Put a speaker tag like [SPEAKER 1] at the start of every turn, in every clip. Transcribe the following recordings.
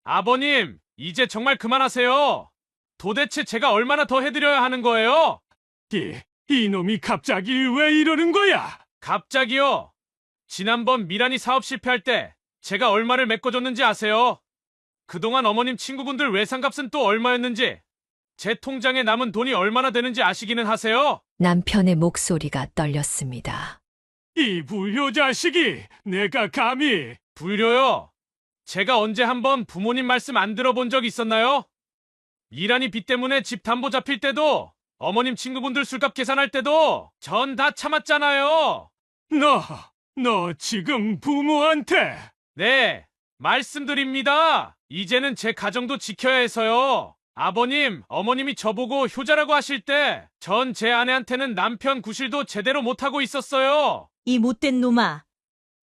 [SPEAKER 1] 아버님, 이제 정말 그만하세요. 도대체 제가 얼마나 더 해드려야 하는 거예요?
[SPEAKER 2] 이놈이 갑자기 왜 이러는 거야?
[SPEAKER 1] 갑자기요? 지난번 미란이 사업 실패할 때 제가 얼마를 메꿔줬는지 아세요? 그동안 어머님 친구분들 외상값은 또 얼마였는지, 제 통장에 남은 돈이 얼마나 되는지 아시기는 하세요?
[SPEAKER 3] 남편의 목소리가 떨렸습니다.
[SPEAKER 2] 이 불효자식이 내가 감히.
[SPEAKER 1] 불효요? 제가 언제 한번 부모님 말씀 안 들어본 적 있었나요? 미란이 빚 때문에 집 담보 잡힐 때도, 어머님 친구분들 술값 계산할 때도 전 다 참았잖아요.
[SPEAKER 2] 너 지금 부모한테.
[SPEAKER 1] 네, 말씀드립니다. 이제는 제 가정도 지켜야 해서요. 아버님, 어머님이 저보고 효자라고 하실 때 전 제 아내한테는 남편 구실도 제대로 못하고 있었어요.
[SPEAKER 4] 이 못된 놈아.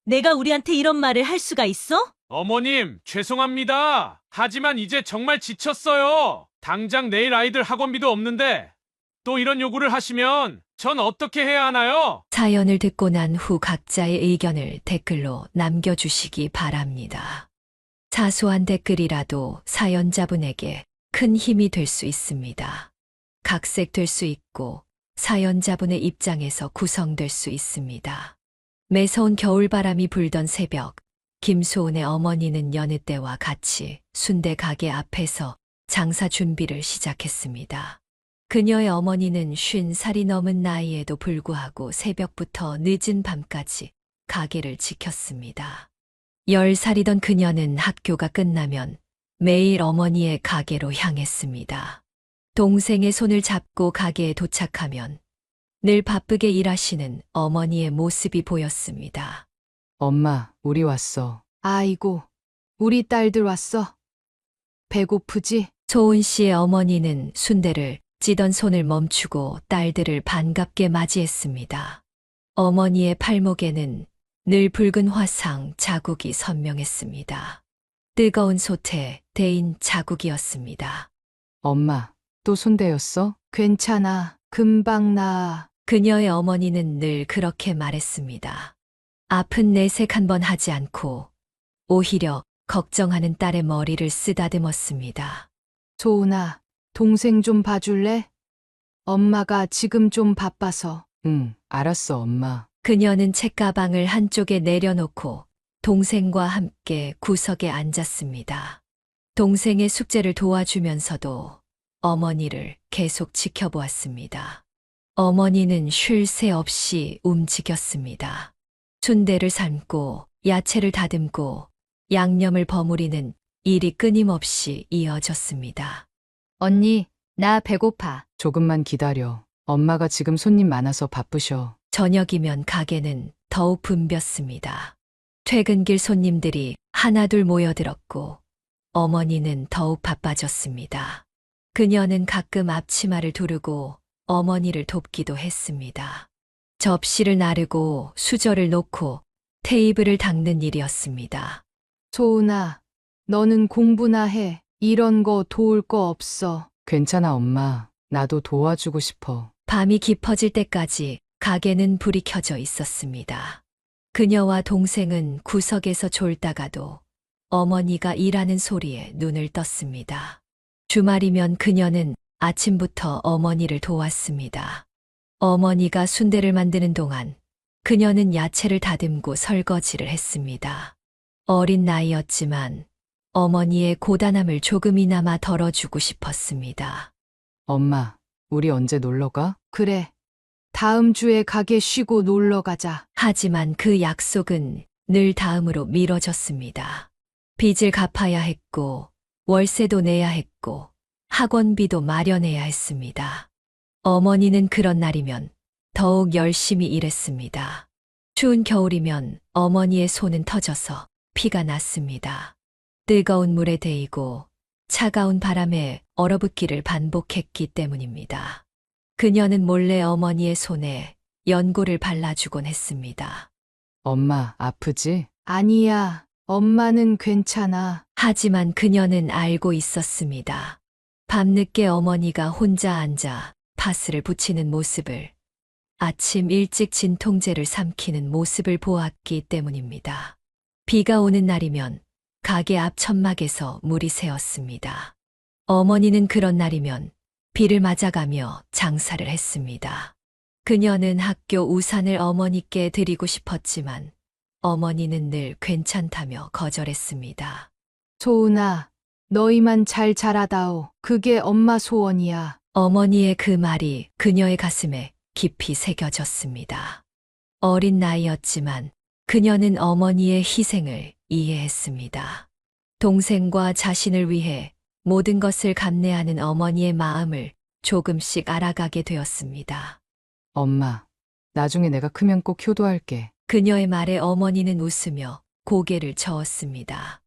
[SPEAKER 4] 내가 우리한테 이런 말을 할 수가 있어?
[SPEAKER 1] 어머님, 죄송합니다. 하지만 이제 정말 지쳤어요. 당장 내일 아이들 학원비도 없는데 또 이런 요구를 하시면 전 어떻게 해야 하나요?
[SPEAKER 3] 사연을 듣고 난 후 각자의 의견을 댓글로 남겨주시기 바랍니다. 사소한 댓글이라도 사연자분에게 큰 힘이 될 수 있습니다. 각색될 수 있고 사연자분의 입장에서 구성될 수 있습니다. 매서운 겨울바람이 불던 새벽, 김소은의 어머니는 여느 때와 같이 순대 가게 앞에서 장사 준비를 시작했습니다. 그녀의 어머니는 50살이 넘은 나이에도 불구하고 새벽부터 늦은 밤까지 가게를 지켰습니다. 10살이던 그녀는 학교가 끝나면 매일 어머니의 가게로 향했습니다. 동생의 손을 잡고 가게에 도착하면 늘 바쁘게 일하시는 어머니의 모습이 보였습니다.
[SPEAKER 5] 엄마, 우리 왔어. 아이고, 우리 딸들 왔어. 배고프지?
[SPEAKER 3] 소은 씨의 어머니는 순대를 찌던 손을 멈추고 딸들을 반갑게 맞이했습니다. 어머니의 팔목에는 늘 붉은 화상 자국이 선명했습니다. 뜨거운 솥에 데인 자국이었습니다.
[SPEAKER 5] 엄마, 또 손대였어? 괜찮아. 금방 나아.
[SPEAKER 3] 그녀의 어머니는 늘 그렇게 말했습니다. 아픈 내색 한 번 하지 않고 오히려 걱정하는 딸의 머리를 쓰다듬었습니다.
[SPEAKER 5] 소은아, 동생 좀 봐줄래? 엄마가 지금 좀 바빠서. 응, 알았어, 엄마.
[SPEAKER 3] 그녀는 책가방을 한쪽에 내려놓고 동생과 함께 구석에 앉았습니다. 동생의 숙제를 도와주면서도 어머니를 계속 지켜보았습니다. 어머니는 쉴 새 없이 움직였습니다. 순대를 삶고 야채를 다듬고 양념을 버무리는 일이 끊임없이 이어졌습니다.
[SPEAKER 6] 언니, 나 배고파.
[SPEAKER 5] 조금만 기다려. 엄마가 지금 손님 많아서 바쁘셔.
[SPEAKER 3] 저녁이면 가게는 더욱 붐볐습니다. 퇴근길 손님들이 하나둘 모여들었고 어머니는 더욱 바빠졌습니다. 그녀는 가끔 앞치마를 두르고 어머니를 돕기도 했습니다. 접시를 나르고 수저를 놓고 테이블을 닦는 일이었습니다.
[SPEAKER 5] 소은아, 너는 공부나 해. 이런 거 도울 거 없어. 괜찮아, 엄마. 나도 도와주고 싶어.
[SPEAKER 3] 밤이 깊어질 때까지 가게는 불이 켜져 있었습니다. 그녀와 동생은 구석에서 졸다가도 어머니가 일하는 소리에 눈을 떴습니다. 주말이면 그녀는 아침부터 어머니를 도왔습니다. 어머니가 순대를 만드는 동안 그녀는 야채를 다듬고 설거지를 했습니다. 어린 나이였지만 어머니의 고단함을 조금이나마 덜어주고 싶었습니다.
[SPEAKER 5] 엄마, 우리 언제 놀러 가?
[SPEAKER 6] 그래. 다음 주에 가게 쉬고 놀러 가자.
[SPEAKER 3] 하지만 그 약속은 늘 다음으로 미뤄졌습니다. 빚을 갚아야 했고, 월세도 내야 했고, 학원비도 마련해야 했습니다. 어머니는 그런 날이면 더욱 열심히 일했습니다. 추운 겨울이면 어머니의 손은 터져서 피가 났습니다. 뜨거운 물에 데이고 차가운 바람에 얼어붙기를 반복했기 때문입니다. 그녀는 몰래 어머니의 손에 연고를 발라주곤 했습니다.
[SPEAKER 5] 엄마, 아프지?
[SPEAKER 6] 아니야. 엄마는 괜찮아.
[SPEAKER 3] 하지만 그녀는 알고 있었습니다. 밤늦게 어머니가 혼자 앉아 파스를 붙이는 모습을, 아침 일찍 진통제를 삼키는 모습을 보았기 때문입니다. 비가 오는 날이면 가게 앞 천막에서 물이 새었습니다. 어머니는 그런 날이면 비를 맞아가며 장사를 했습니다. 그녀는 학교 우산을 어머니께 드리고 싶었지만 어머니는 늘 괜찮다며 거절했습니다.
[SPEAKER 6] 소은아, 너희만 잘 자라다오. 그게 엄마 소원이야.
[SPEAKER 3] 어머니의 그 말이 그녀의 가슴에 깊이 새겨졌습니다. 어린 나이였지만 그녀는 어머니의 희생을 이해했습니다. 동생과 자신을 위해 모든 것을 감내하는 어머니의 마음을 조금씩 알아가게 되었습니다.
[SPEAKER 5] 엄마, 나중에 내가 크면 꼭 효도할게.
[SPEAKER 3] 그녀의 말에 어머니는 웃으며 고개를 저었습니다.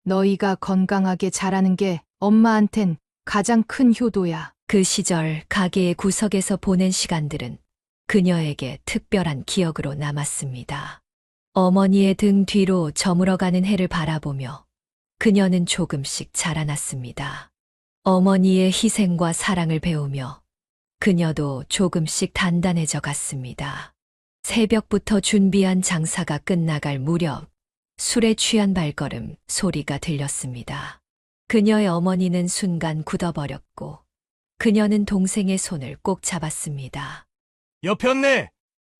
[SPEAKER 6] 너희가 건강하게 자라는 게 엄마한텐 가장 큰 효도야.
[SPEAKER 3] 그 시절 가게의 구석에서 보낸 시간들은 그녀에게 특별한 기억으로 남았습니다. 어머니의 등 뒤로 저물어가는 해를 바라보며 그녀는 조금씩 자라났습니다. 어머니의 희생과 사랑을 배우며 그녀도 조금씩 단단해져 갔습니다. 새벽부터 준비한 장사가 끝나갈 무렵 술에 취한 발걸음 소리가 들렸습니다. 그녀의 어머니는 순간 굳어버렸고 그녀는 동생의 손을 꼭 잡았습니다.
[SPEAKER 2] 여편네,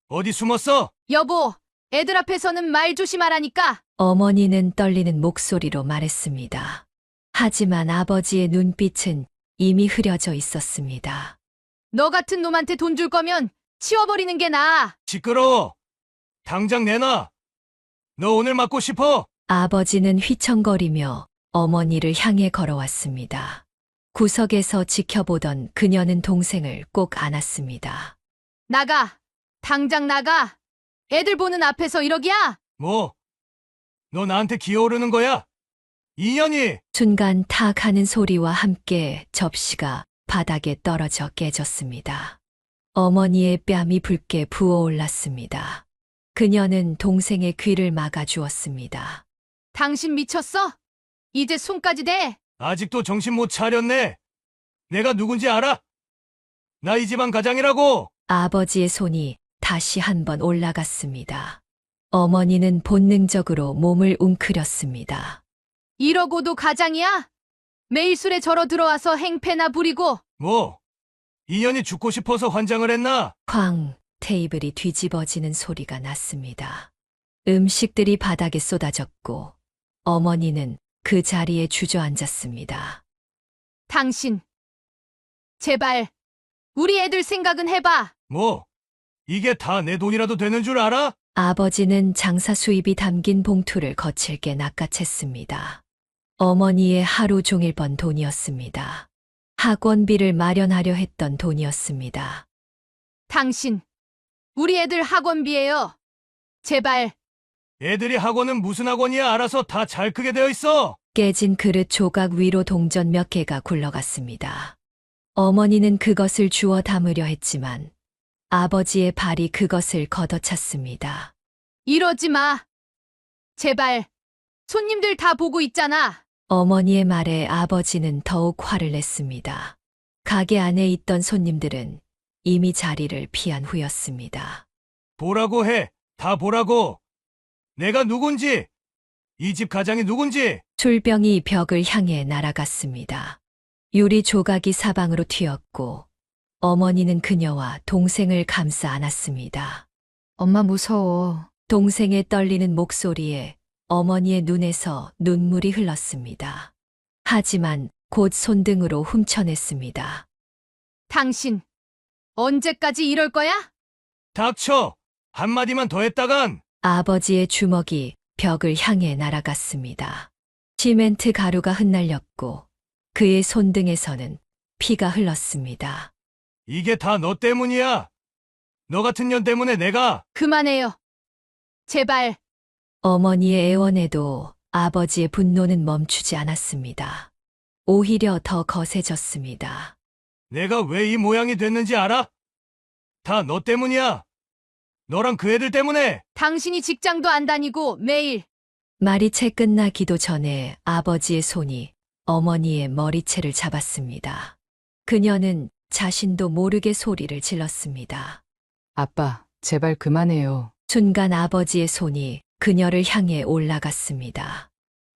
[SPEAKER 2] 어디 숨었어?
[SPEAKER 6] 여보, 애들 앞에서는 말 조심하라니까.
[SPEAKER 3] 어머니는 떨리는 목소리로 말했습니다. 하지만 아버지의 눈빛은 이미 흐려져 있었습니다.
[SPEAKER 6] 너 같은 놈한테 돈 줄 거면 치워버리는 게 나아.
[SPEAKER 2] 시끄러워. 당장 내놔. 너 오늘 맞고 싶어?
[SPEAKER 3] 아버지는 휘청거리며 어머니를 향해 걸어왔습니다. 구석에서 지켜보던 그녀는 동생을 꼭 안았습니다.
[SPEAKER 6] 나가. 당장 나가. 애들 보는 앞에서 이러기야?
[SPEAKER 2] 뭐? 너 나한테 기어오르는 거야? 이년이!
[SPEAKER 3] 순간 탁 하는 소리와 함께 접시가 바닥에 떨어져 깨졌습니다. 어머니의 뺨이 붉게 부어올랐습니다. 그녀는 동생의 귀를 막아주었습니다.
[SPEAKER 6] 당신 미쳤어? 이제 손까지 대.
[SPEAKER 2] 아직도 정신 못 차렸네. 내가 누군지 알아? 나 이 집안 가장이라고!
[SPEAKER 3] 아버지의 손이 다시 한번 올라갔습니다. 어머니는 본능적으로 몸을 웅크렸습니다.
[SPEAKER 6] 이러고도 가장이야? 매일 술에 절어 들어와서 행패나 부리고.
[SPEAKER 2] 뭐? 이년이 죽고 싶어서 환장을 했나?
[SPEAKER 3] 쾅! 테이블이 뒤집어지는 소리가 났습니다. 음식들이 바닥에 쏟아졌고 어머니는 그 자리에 주저앉았습니다.
[SPEAKER 6] 당신. 제발. 우리 애들 생각은 해봐.
[SPEAKER 2] 뭐? 이게 다 내 돈이라도 되는 줄 알아?
[SPEAKER 3] 아버지는 장사 수입이 담긴 봉투를 거칠게 낚아챘습니다. 어머니의 하루 종일 번 돈이었습니다. 학원비를 마련하려 했던 돈이었습니다.
[SPEAKER 6] 당신. 우리 애들 학원비예요. 제발.
[SPEAKER 2] 애들이 학원은 무슨 학원이야? 알아서 다 잘 크게 되어 있어!
[SPEAKER 3] 깨진 그릇 조각 위로 동전 몇 개가 굴러갔습니다. 어머니는 그것을 주워 담으려 했지만 아버지의 발이 그것을 걷어찼습니다.
[SPEAKER 6] 이러지 마. 제발. 손님들 다 보고 있잖아.
[SPEAKER 3] 어머니의 말에 아버지는 더욱 화를 냈습니다. 가게 안에 있던 손님들은 이미 자리를 피한 후였습니다.
[SPEAKER 2] 보라고 해. 다 보라고. 내가 누군지. 이 집 가장이 누군지.
[SPEAKER 3] 술병이 벽을 향해 날아갔습니다. 유리 조각이 사방으로 튀었고 어머니는 그녀와 동생을 감싸 안았습니다.
[SPEAKER 6] 엄마 무서워.
[SPEAKER 3] 동생의 떨리는 목소리에 어머니의 눈에서 눈물이 흘렀습니다. 하지만 곧 손등으로 훔쳐냈습니다.
[SPEAKER 6] 당신. 언제까지 이럴 거야?
[SPEAKER 2] 닥쳐. 한마디만 더 했다간.
[SPEAKER 3] 아버지의 주먹이 벽을 향해 날아갔습니다. 시멘트 가루가 흩날렸고 그의 손등에서는 피가 흘렀습니다.
[SPEAKER 2] 이게 다 너 때문이야. 너 같은 년 때문에 내가.
[SPEAKER 6] 그만해요. 제발.
[SPEAKER 3] 어머니의 애원에도 아버지의 분노는 멈추지 않았습니다. 오히려 더 거세졌습니다.
[SPEAKER 2] 내가 왜 이 모양이 됐는지 알아? 다 너 때문이야. 너랑 그 애들 때문에.
[SPEAKER 6] 당신이 직장도 안 다니고 매일.
[SPEAKER 3] 말이 채 끝나기도 전에 아버지의 손이 어머니의 머리채를 잡았습니다. 그녀는 자신도 모르게 소리를 질렀습니다.
[SPEAKER 5] 아빠, 제발 그만해요.
[SPEAKER 3] 순간 아버지의 손이 그녀를 향해 올라갔습니다.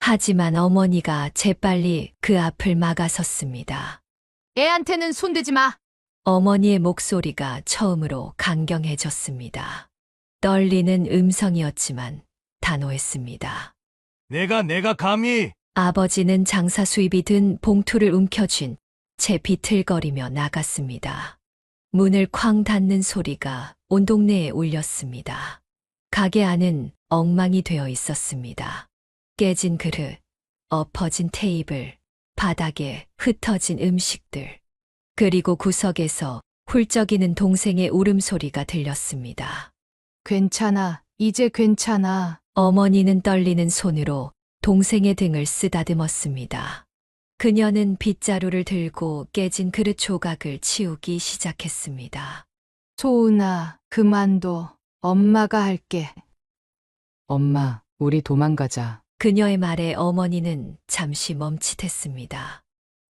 [SPEAKER 3] 하지만 어머니가 재빨리 그 앞을 막아섰습니다.
[SPEAKER 6] 애한테는 손대지 마.
[SPEAKER 3] 어머니의 목소리가 처음으로 강경해졌습니다. 떨리는 음성이었지만 단호했습니다.
[SPEAKER 2] 내가 감히.
[SPEAKER 3] 아버지는 장사 수입이 든 봉투를 움켜쥔 채 비틀거리며 나갔습니다. 문을 쾅 닫는 소리가 온 동네에 울렸습니다. 가게 안은 엉망이 되어 있었습니다. 깨진 그릇, 엎어진 테이블, 바닥에 흩어진 음식들, 그리고 구석에서 훌쩍이는 동생의 울음소리가 들렸습니다.
[SPEAKER 6] 괜찮아. 이제 괜찮아.
[SPEAKER 3] 어머니는 떨리는 손으로 동생의 등을 쓰다듬었습니다. 그녀는 빗자루를 들고 깨진 그릇 조각을 치우기 시작했습니다.
[SPEAKER 6] 소은아, 그만둬. 엄마가 할게.
[SPEAKER 5] 엄마, 우리 도망가자.
[SPEAKER 3] 그녀의 말에 어머니는 잠시 멈칫했습니다.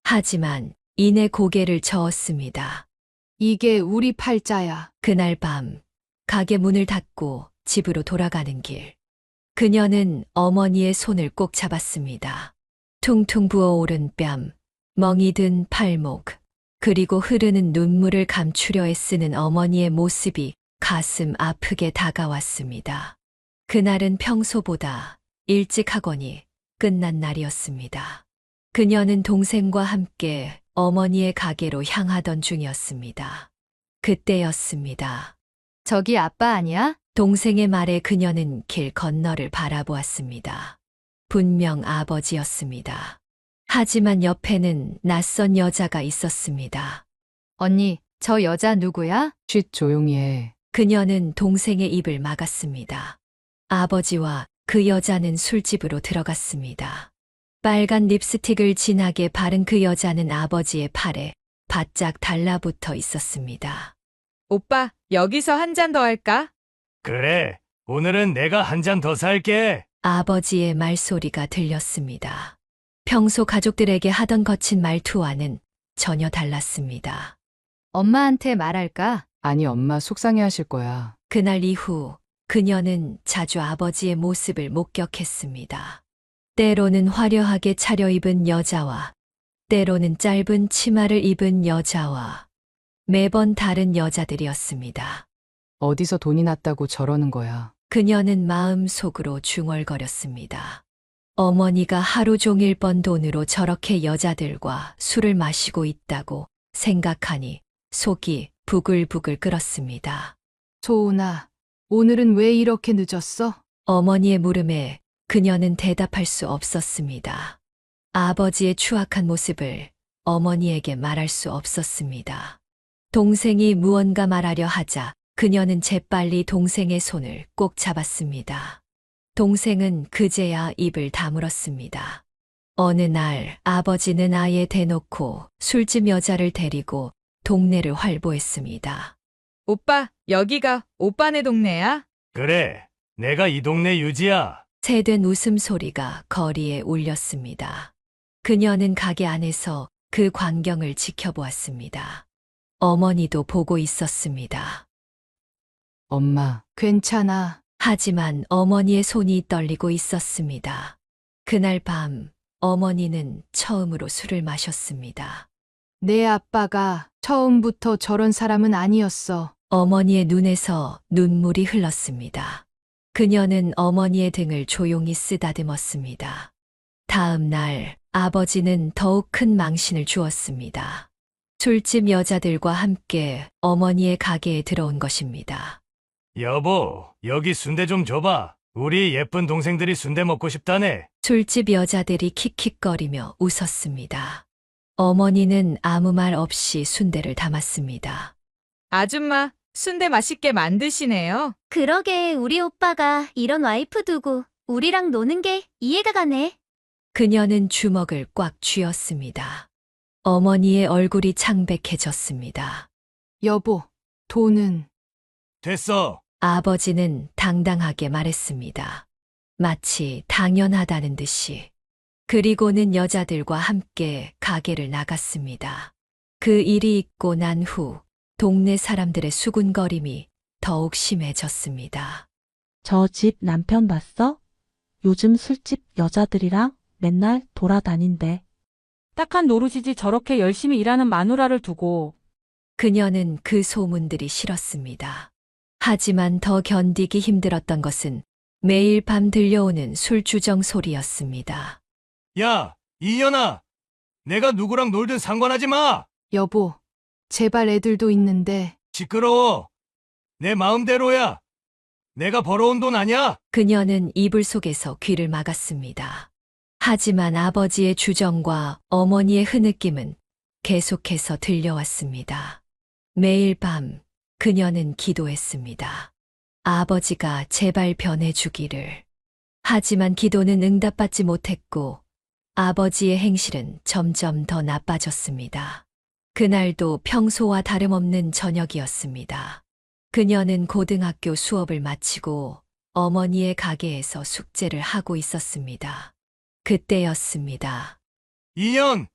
[SPEAKER 3] 하지만 이내 고개를 저었습니다.
[SPEAKER 6] 이게 우리 팔자야.
[SPEAKER 3] 그날 밤 가게 문을 닫고 집으로 돌아가는 길. 그녀는 어머니의 손을 꼭 잡았습니다. 퉁퉁 부어오른 뺨, 멍이 든 팔목, 그리고 흐르는 눈물을 감추려 애쓰는 어머니의 모습이 가슴 아프게 다가왔습니다. 그날은 평소보다 일찍 학원이 끝난 날이었습니다. 그녀는 동생과 함께 어머니의 가게로 향하던 중이었습니다. 그때였습니다.
[SPEAKER 6] 저기 아빠 아니야?
[SPEAKER 3] 동생의 말에 그녀는 길 건너를 바라보았습니다. 분명 아버지였습니다. 하지만 옆에는 낯선 여자가 있었습니다.
[SPEAKER 6] 언니, 저 여자 누구야?
[SPEAKER 5] 쉿 조용히 해.
[SPEAKER 3] 그녀는 동생의 입을 막았습니다. 아버지와 그 여자는 술집으로 들어갔습니다. 빨간 립스틱을 진하게 바른 그 여자는 아버지의 팔에 바짝 달라붙어 있었습니다.
[SPEAKER 7] 오빠, 여기서 한 잔 더 할까?
[SPEAKER 2] 그래, 오늘은 내가 한 잔 더 살게.
[SPEAKER 3] 아버지의 말소리가 들렸습니다. 평소 가족들에게 하던 거친 말투와는 전혀 달랐습니다.
[SPEAKER 6] 엄마한테 말할까?
[SPEAKER 5] 아니, 엄마 속상해 하실 거야.
[SPEAKER 3] 그날 이후 그녀는 자주 아버지의 모습을 목격했습니다. 때로는 화려하게 차려입은 여자와 때로는 짧은 치마를 입은 여자와 매번 다른 여자들이었습니다.
[SPEAKER 5] 어디서 돈이 났다고 저러는 거야.
[SPEAKER 3] 그녀는 마음속으로 중얼거렸습니다. 어머니가 하루 종일 번 돈으로 저렇게 여자들과 술을 마시고 있다고 생각하니 속이 부글부글 끓었습니다.
[SPEAKER 6] 소은아, 오늘은 왜 이렇게 늦었어?
[SPEAKER 3] 어머니의 물음에 그녀는 대답할 수 없었습니다. 아버지의 추악한 모습을 어머니에게 말할 수 없었습니다. 동생이 무언가 말하려 하자 그녀는 재빨리 동생의 손을 꼭 잡았습니다. 동생은 그제야 입을 다물었습니다. 어느 날 아버지는 아예 대놓고 술집 여자를 데리고 동네를 활보했습니다.
[SPEAKER 7] 오빠, 여기가 오빠네 동네야?
[SPEAKER 2] 그래, 내가 이 동네 유지야.
[SPEAKER 3] 새된 웃음소리가 거리에 울렸습니다. 그녀는 가게 안에서 그 광경을 지켜보았습니다. 어머니도 보고 있었습니다.
[SPEAKER 5] 엄마,
[SPEAKER 6] 괜찮아.
[SPEAKER 3] 하지만 어머니의 손이 떨리고 있었습니다. 그날 밤 어머니는 처음으로 술을 마셨습니다.
[SPEAKER 6] 내 아빠가 처음부터 저런 사람은 아니었어.
[SPEAKER 3] 어머니의 눈에서 눈물이 흘렀습니다. 그녀는 어머니의 등을 조용히 쓰다듬었습니다. 다음 날 아버지는 더욱 큰 망신을 주었습니다. 술집 여자들과 함께 어머니의 가게에 들어온 것입니다.
[SPEAKER 2] 여보, 여기 순대 좀 줘봐. 우리 예쁜 동생들이 순대 먹고 싶다네.
[SPEAKER 3] 술집 여자들이 킥킥거리며 웃었습니다. 어머니는 아무 말 없이 순대를 담았습니다.
[SPEAKER 7] 아줌마, 순대 맛있게 만드시네요.
[SPEAKER 8] 그러게 우리 오빠가 이런 와이프 두고 우리랑 노는 게 이해가 가네.
[SPEAKER 3] 그녀는 주먹을 꽉 쥐었습니다. 어머니의 얼굴이 창백해졌습니다.
[SPEAKER 6] 여보, 돈은
[SPEAKER 2] 됐어.
[SPEAKER 3] 아버지는 당당하게 말했습니다. 마치 당연하다는 듯이. 그리고는 여자들과 함께 가게를 나갔습니다. 그 일이 있고 난 후 동네 사람들의 수군거림이 더욱 심해졌습니다.
[SPEAKER 9] 저 집 남편 봤어? 요즘 술집 여자들이랑 맨날 돌아다닌대. 딱한 노릇이지 저렇게 열심히 일하는 마누라를 두고.
[SPEAKER 3] 그녀는 그 소문들이 싫었습니다. 하지만 더 견디기 힘들었던 것은 매일 밤 들려오는 술주정 소리였습니다.
[SPEAKER 2] 야, 이연아. 내가 누구랑 놀든 상관하지 마.
[SPEAKER 6] 여보, 제발 애들도 있는데.
[SPEAKER 2] 시끄러워. 내 마음대로야. 내가 벌어온 돈 아냐?
[SPEAKER 3] 그녀는 이불 속에서 귀를 막았습니다. 하지만 아버지의 주정과 어머니의 흐느낌은 계속해서 들려왔습니다. 매일 밤 그녀는 기도했습니다. 아버지가 제발 변해주기를. 하지만 기도는 응답받지 못했고 아버지의 행실은 점점 더 나빠졌습니다. 그날도 평소와 다름없는 저녁이었습니다. 그녀는 고등학교 수업을 마치고 어머니의 가게에서 숙제를 하고 있었습니다. 그때였습니다.
[SPEAKER 2] 이연,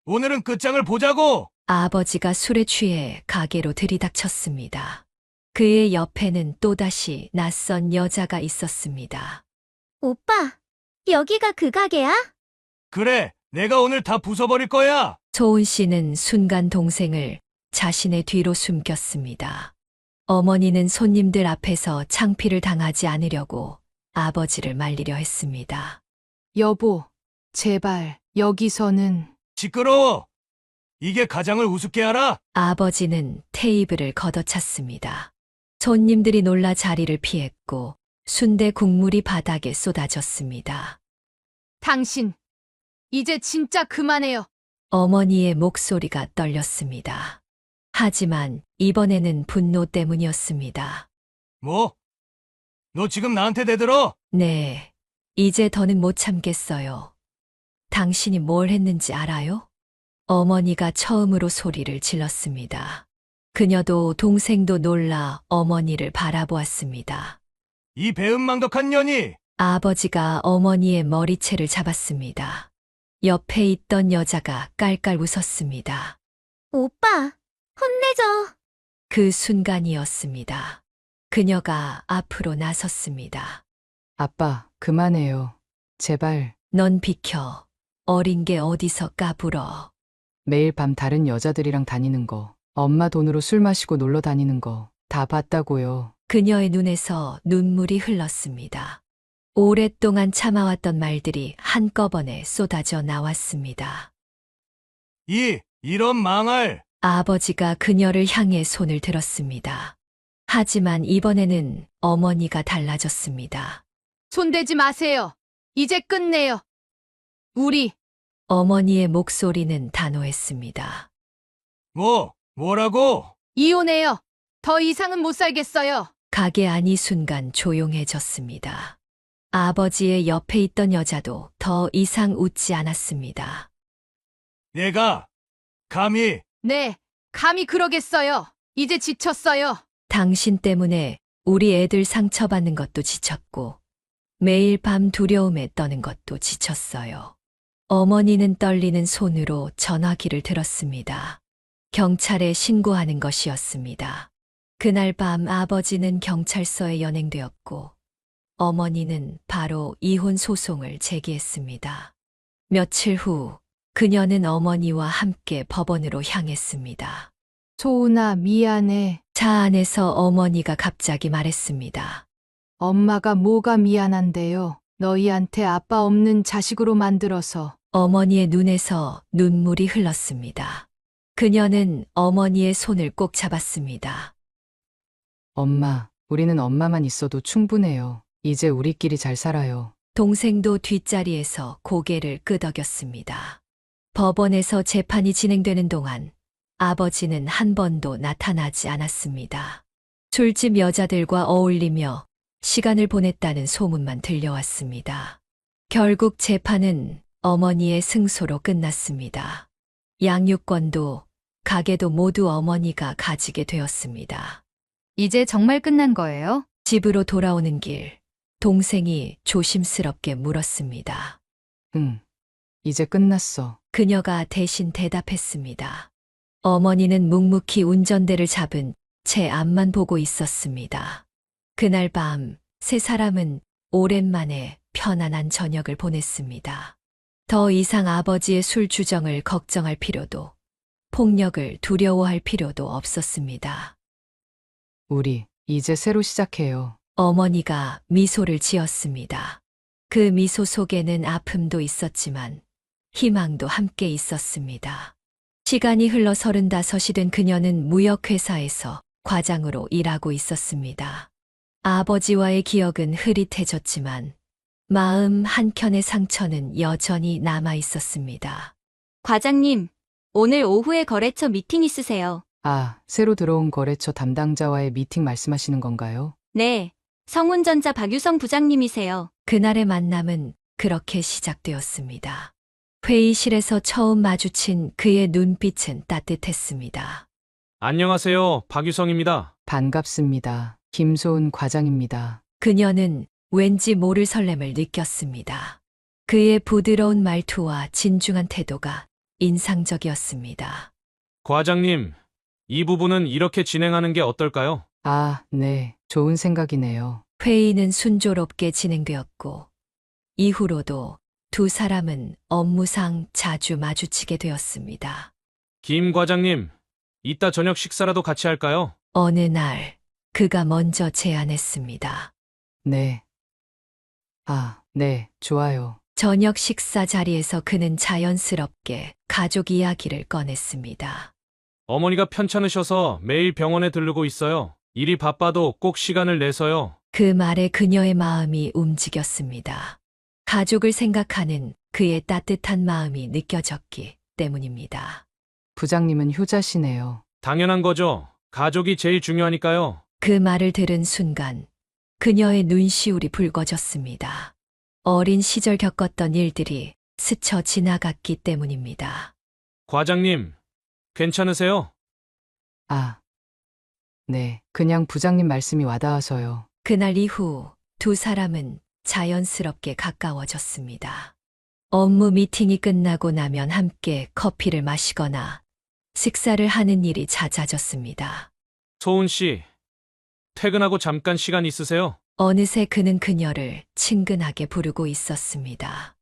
[SPEAKER 2] 오늘은 끝장을 보자고.
[SPEAKER 3] 아버지가 술에 취해 가게로 들이닥쳤습니다. 그의 옆에는 또다시 낯선 여자가 있었습니다.
[SPEAKER 8] 오빠, 여기가 그 가게야?
[SPEAKER 2] 그래, 내가 오늘 다 부숴버릴 거야.
[SPEAKER 3] 소은 씨는 순간 동생을 자신의 뒤로 숨겼습니다. 어머니는 손님들 앞에서 창피를 당하지 않으려고 아버지를 말리려 했습니다.
[SPEAKER 6] 여보, 제발, 여기서는.
[SPEAKER 2] 시끄러워. 이게 가장을 우습게 알아?
[SPEAKER 3] 아버지는 테이블을 걷어찼습니다. 손님들이 놀라 자리를 피했고 순대 국물이 바닥에 쏟아졌습니다.
[SPEAKER 6] 당신, 이제 진짜 그만해요.
[SPEAKER 3] 어머니의 목소리가 떨렸습니다. 하지만 이번에는 분노 때문이었습니다.
[SPEAKER 2] 뭐? 너 지금 나한테 대들어?
[SPEAKER 3] 네, 이제 더는 못 참겠어요. 당신이 뭘 했는지 알아요? 어머니가 처음으로 소리를 질렀습니다. 그녀도 동생도 놀라 어머니를 바라보았습니다.
[SPEAKER 2] 이 배은망덕한 년이.
[SPEAKER 3] 아버지가 어머니의 머리채를 잡았습니다. 옆에 있던 여자가 깔깔 웃었습니다.
[SPEAKER 8] 오빠, 혼내줘.
[SPEAKER 3] 그 순간이었습니다. 그녀가 앞으로 나섰습니다.
[SPEAKER 5] 아빠, 그만해요. 제발.
[SPEAKER 3] 넌 비켜. 어린 게 어디서 까불어.
[SPEAKER 5] 매일 밤 다른 여자들이랑 다니는 거, 엄마 돈으로 술 마시고 놀러 다니는 거 다 봤다고요.
[SPEAKER 3] 그녀의 눈에서 눈물이 흘렀습니다. 오랫동안 참아왔던 말들이 한꺼번에 쏟아져 나왔습니다.
[SPEAKER 2] 이런 망할.
[SPEAKER 3] 아버지가 그녀를 향해 손을 들었습니다. 하지만 이번에는 어머니가 달라졌습니다.
[SPEAKER 6] 손대지 마세요. 이제 끝내요. 우리.
[SPEAKER 3] 어머니의 목소리는 단호했습니다.
[SPEAKER 2] 뭐라고?
[SPEAKER 6] 이혼해요. 더 이상은 못 살겠어요.
[SPEAKER 3] 가게 안이 순간 조용해졌습니다. 아버지의 옆에 있던 여자도 더 이상 웃지 않았습니다.
[SPEAKER 2] 내가 감히.
[SPEAKER 6] 네, 감히 그러겠어요. 이제 지쳤어요.
[SPEAKER 3] 당신 때문에 우리 애들 상처받는 것도 지쳤고 매일 밤 두려움에 떠는 것도 지쳤어요. 어머니는 떨리는 손으로 전화기를 들었습니다. 경찰에 신고하는 것이었습니다. 그날 밤 아버지는 경찰서에 연행되었고 어머니는 바로 이혼 소송을 제기했습니다. 며칠 후 그녀는 어머니와 함께 법원으로 향했습니다.
[SPEAKER 6] 소은아, 미안해.
[SPEAKER 3] 차 안에서 어머니가 갑자기 말했습니다.
[SPEAKER 6] 엄마가 뭐가 미안한데요. 너희한테 아빠 없는 자식으로 만들어서.
[SPEAKER 3] 어머니의 눈에서 눈물이 흘렀습니다. 그녀는 어머니의 손을 꼭 잡았습니다.
[SPEAKER 5] 엄마, 우리는 엄마만 있어도 충분해요. 이제 우리끼리 잘 살아요.
[SPEAKER 3] 동생도 뒷자리에서 고개를 끄덕였습니다. 법원에서 재판이 진행되는 동안 아버지는 한 번도 나타나지 않았습니다. 술집 여자들과 어울리며 시간을 보냈다는 소문만 들려왔습니다. 결국 재판은 어머니의 승소로 끝났습니다. 양육권도 가게도 모두 어머니가 가지게 되었습니다.
[SPEAKER 6] 이제 정말 끝난 거예요?
[SPEAKER 3] 집으로 돌아오는 길, 동생이 조심스럽게 물었습니다.
[SPEAKER 5] 응, 이제 끝났어.
[SPEAKER 3] 그녀가 대신 대답했습니다. 어머니는 묵묵히 운전대를 잡은 채 앞만 보고 있었습니다. 그날 밤 세 사람은 오랜만에 편안한 저녁을 보냈습니다. 더 이상 아버지의 술 주정을 걱정할 필요도, 폭력을 두려워할 필요도 없었습니다.
[SPEAKER 5] 우리 이제 새로 시작해요.
[SPEAKER 3] 어머니가 미소를 지었습니다. 그 미소 속에는 아픔도 있었지만 희망도 함께 있었습니다. 시간이 흘러 35이 된 그녀는 무역회사에서 과장으로 일하고 있었습니다. 아버지와의 기억은 흐릿해졌지만 마음 한켠의 상처는 여전히 남아 있었습니다.
[SPEAKER 8] 과장님, 오늘 오후에 거래처 미팅 있으세요?
[SPEAKER 5] 아, 새로 들어온 거래처 담당자와의 미팅 말씀하시는 건가요?
[SPEAKER 8] 네, 성운전자 박유성 부장님이세요.
[SPEAKER 3] 그날의 만남은 그렇게 시작되었습니다. 회의실에서 처음 마주친 그의 눈빛은 따뜻했습니다.
[SPEAKER 1] 안녕하세요. 박유성입니다.
[SPEAKER 5] 반갑습니다. 김소은 과장입니다.
[SPEAKER 3] 그녀는 왠지 모를 설렘을 느꼈습니다. 그의 부드러운 말투와 진중한 태도가 인상적이었습니다.
[SPEAKER 1] 과장님, 이 부분은 이렇게 진행하는 게 어떨까요?
[SPEAKER 5] 아, 네. 좋은 생각이네요.
[SPEAKER 3] 회의는 순조롭게 진행되었고, 이후로도 두 사람은 업무상 자주 마주치게 되었습니다.
[SPEAKER 1] 김 과장님, 이따 저녁 식사라도 같이 할까요?
[SPEAKER 3] 어느 날, 그가 먼저 제안했습니다.
[SPEAKER 5] 네. 아, 네. 좋아요.
[SPEAKER 3] 저녁 식사 자리에서 그는 자연스럽게 가족 이야기를 꺼냈습니다.
[SPEAKER 1] 어머니가 편찮으셔서 매일 병원에 들르고 있어요. 일이 바빠도 꼭 시간을 내서요.
[SPEAKER 3] 그 말에 그녀의 마음이 움직였습니다. 가족을 생각하는 그의 따뜻한 마음이 느껴졌기 때문입니다.
[SPEAKER 5] 부장님은 효자시네요.
[SPEAKER 1] 당연한 거죠. 가족이 제일 중요하니까요.
[SPEAKER 3] 그 말을 들은 순간 그녀의 눈시울이 붉어졌습니다. 어린 시절 겪었던 일들이 스쳐 지나갔기 때문입니다.
[SPEAKER 1] 과장님, 괜찮으세요?
[SPEAKER 5] 아, 네. 그냥 부장님 말씀이 와닿아서요.
[SPEAKER 3] 그날 이후 두 사람은 자연스럽게 가까워졌습니다. 업무 미팅이 끝나고 나면 함께 커피를 마시거나 식사를 하는 일이 잦아졌습니다.
[SPEAKER 1] 소은 씨, 퇴근하고 잠깐 시간 있으세요?
[SPEAKER 3] 어느새 그는 그녀를 친근하게 부르고 있었습니다.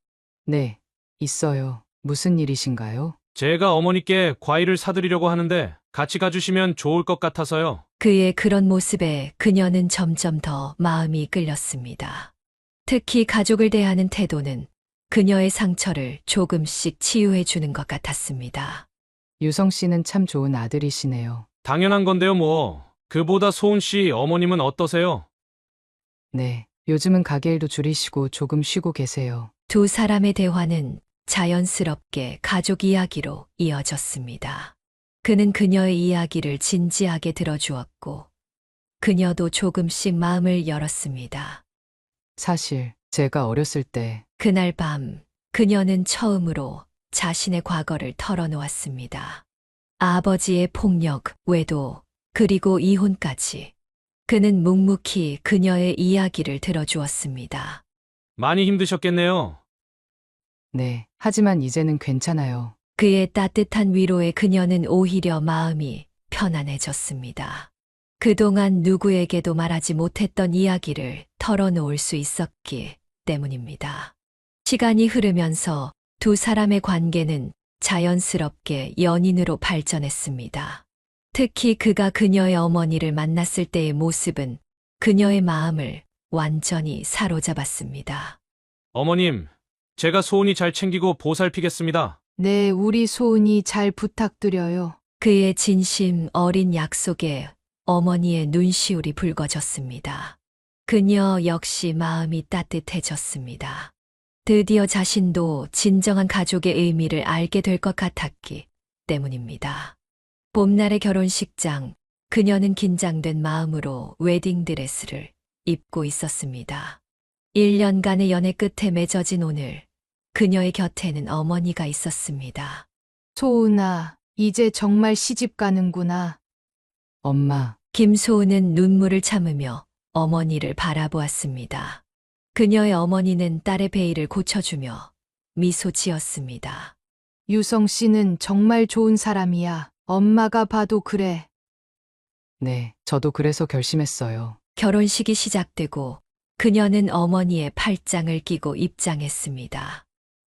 [SPEAKER 5] 네. 있어요. 무슨 일이신가요?
[SPEAKER 1] 제가 어머니께 과일을 사드리려고 하는데 같이 가주시면 좋을 것 같아서요.
[SPEAKER 3] 그의 그런 모습에 그녀는 점점 더 마음이 끌렸습니다. 특히 가족을 대하는 태도는 그녀의 상처를 조금씩 치유해 주는 것 같았습니다.
[SPEAKER 5] 유성 씨는 참 좋은 아들이시네요.
[SPEAKER 1] 당연한 건데요, 뭐. 그보다 소은 씨 어머님은 어떠세요?
[SPEAKER 5] 네. 요즘은 가게 일도 줄이시고 조금 쉬고 계세요.
[SPEAKER 3] 두 사람의 대화는 자연스럽게 가족 이야기로 이어졌습니다. 그는 그녀의 이야기를 진지하게 들어주었고, 그녀도 조금씩 마음을 열었습니다.
[SPEAKER 5] 사실 제가 어렸을 때
[SPEAKER 3] 그날 밤, 그녀는 처음으로 자신의 과거를 털어놓았습니다. 아버지의 폭력, 외도, 그리고 이혼까지. 그는 묵묵히 그녀의 이야기를 들어주었습니다.
[SPEAKER 1] 많이 힘드셨겠네요.
[SPEAKER 5] 네. 하지만 이제는 괜찮아요.
[SPEAKER 3] 그의 따뜻한 위로에 그녀는 오히려 마음이 편안해졌습니다. 그동안 누구에게도 말하지 못했던 이야기를 털어놓을 수 있었기 때문입니다. 시간이 흐르면서 두 사람의 관계는 자연스럽게 연인으로 발전했습니다. 특히 그가 그녀의 어머니를 만났을 때의 모습은 그녀의 마음을 완전히 사로잡았습니다.
[SPEAKER 1] 어머님, 제가 소은이 잘 챙기고 보살피겠습니다.
[SPEAKER 6] 네, 우리 소은이 잘 부탁드려요.
[SPEAKER 3] 그의 진심 어린 약속에 어머니의 눈시울이 붉어졌습니다. 그녀 역시 마음이 따뜻해졌습니다. 드디어 자신도 진정한 가족의 의미를 알게 될 것 같았기 때문입니다. 봄날의 결혼식장, 그녀는 긴장된 마음으로 웨딩드레스를 입고 있었습니다. 1년간의 연애 끝에 맺어진 오늘, 그녀의 곁에는 어머니가 있었습니다.
[SPEAKER 6] 소은아, 이제 정말 시집 가는구나.
[SPEAKER 5] 엄마,
[SPEAKER 3] 김소은은 눈물을 참으며 어머니를 바라보았습니다. 그녀의 어머니는 딸의 베일을 고쳐주며 미소 지었습니다.
[SPEAKER 6] 유성 씨는 정말 좋은 사람이야. 엄마가 봐도 그래.
[SPEAKER 5] 네. 저도 그래서 결심했어요.
[SPEAKER 3] 결혼식이 시작되고 그녀는 어머니의 팔짱을 끼고 입장했습니다.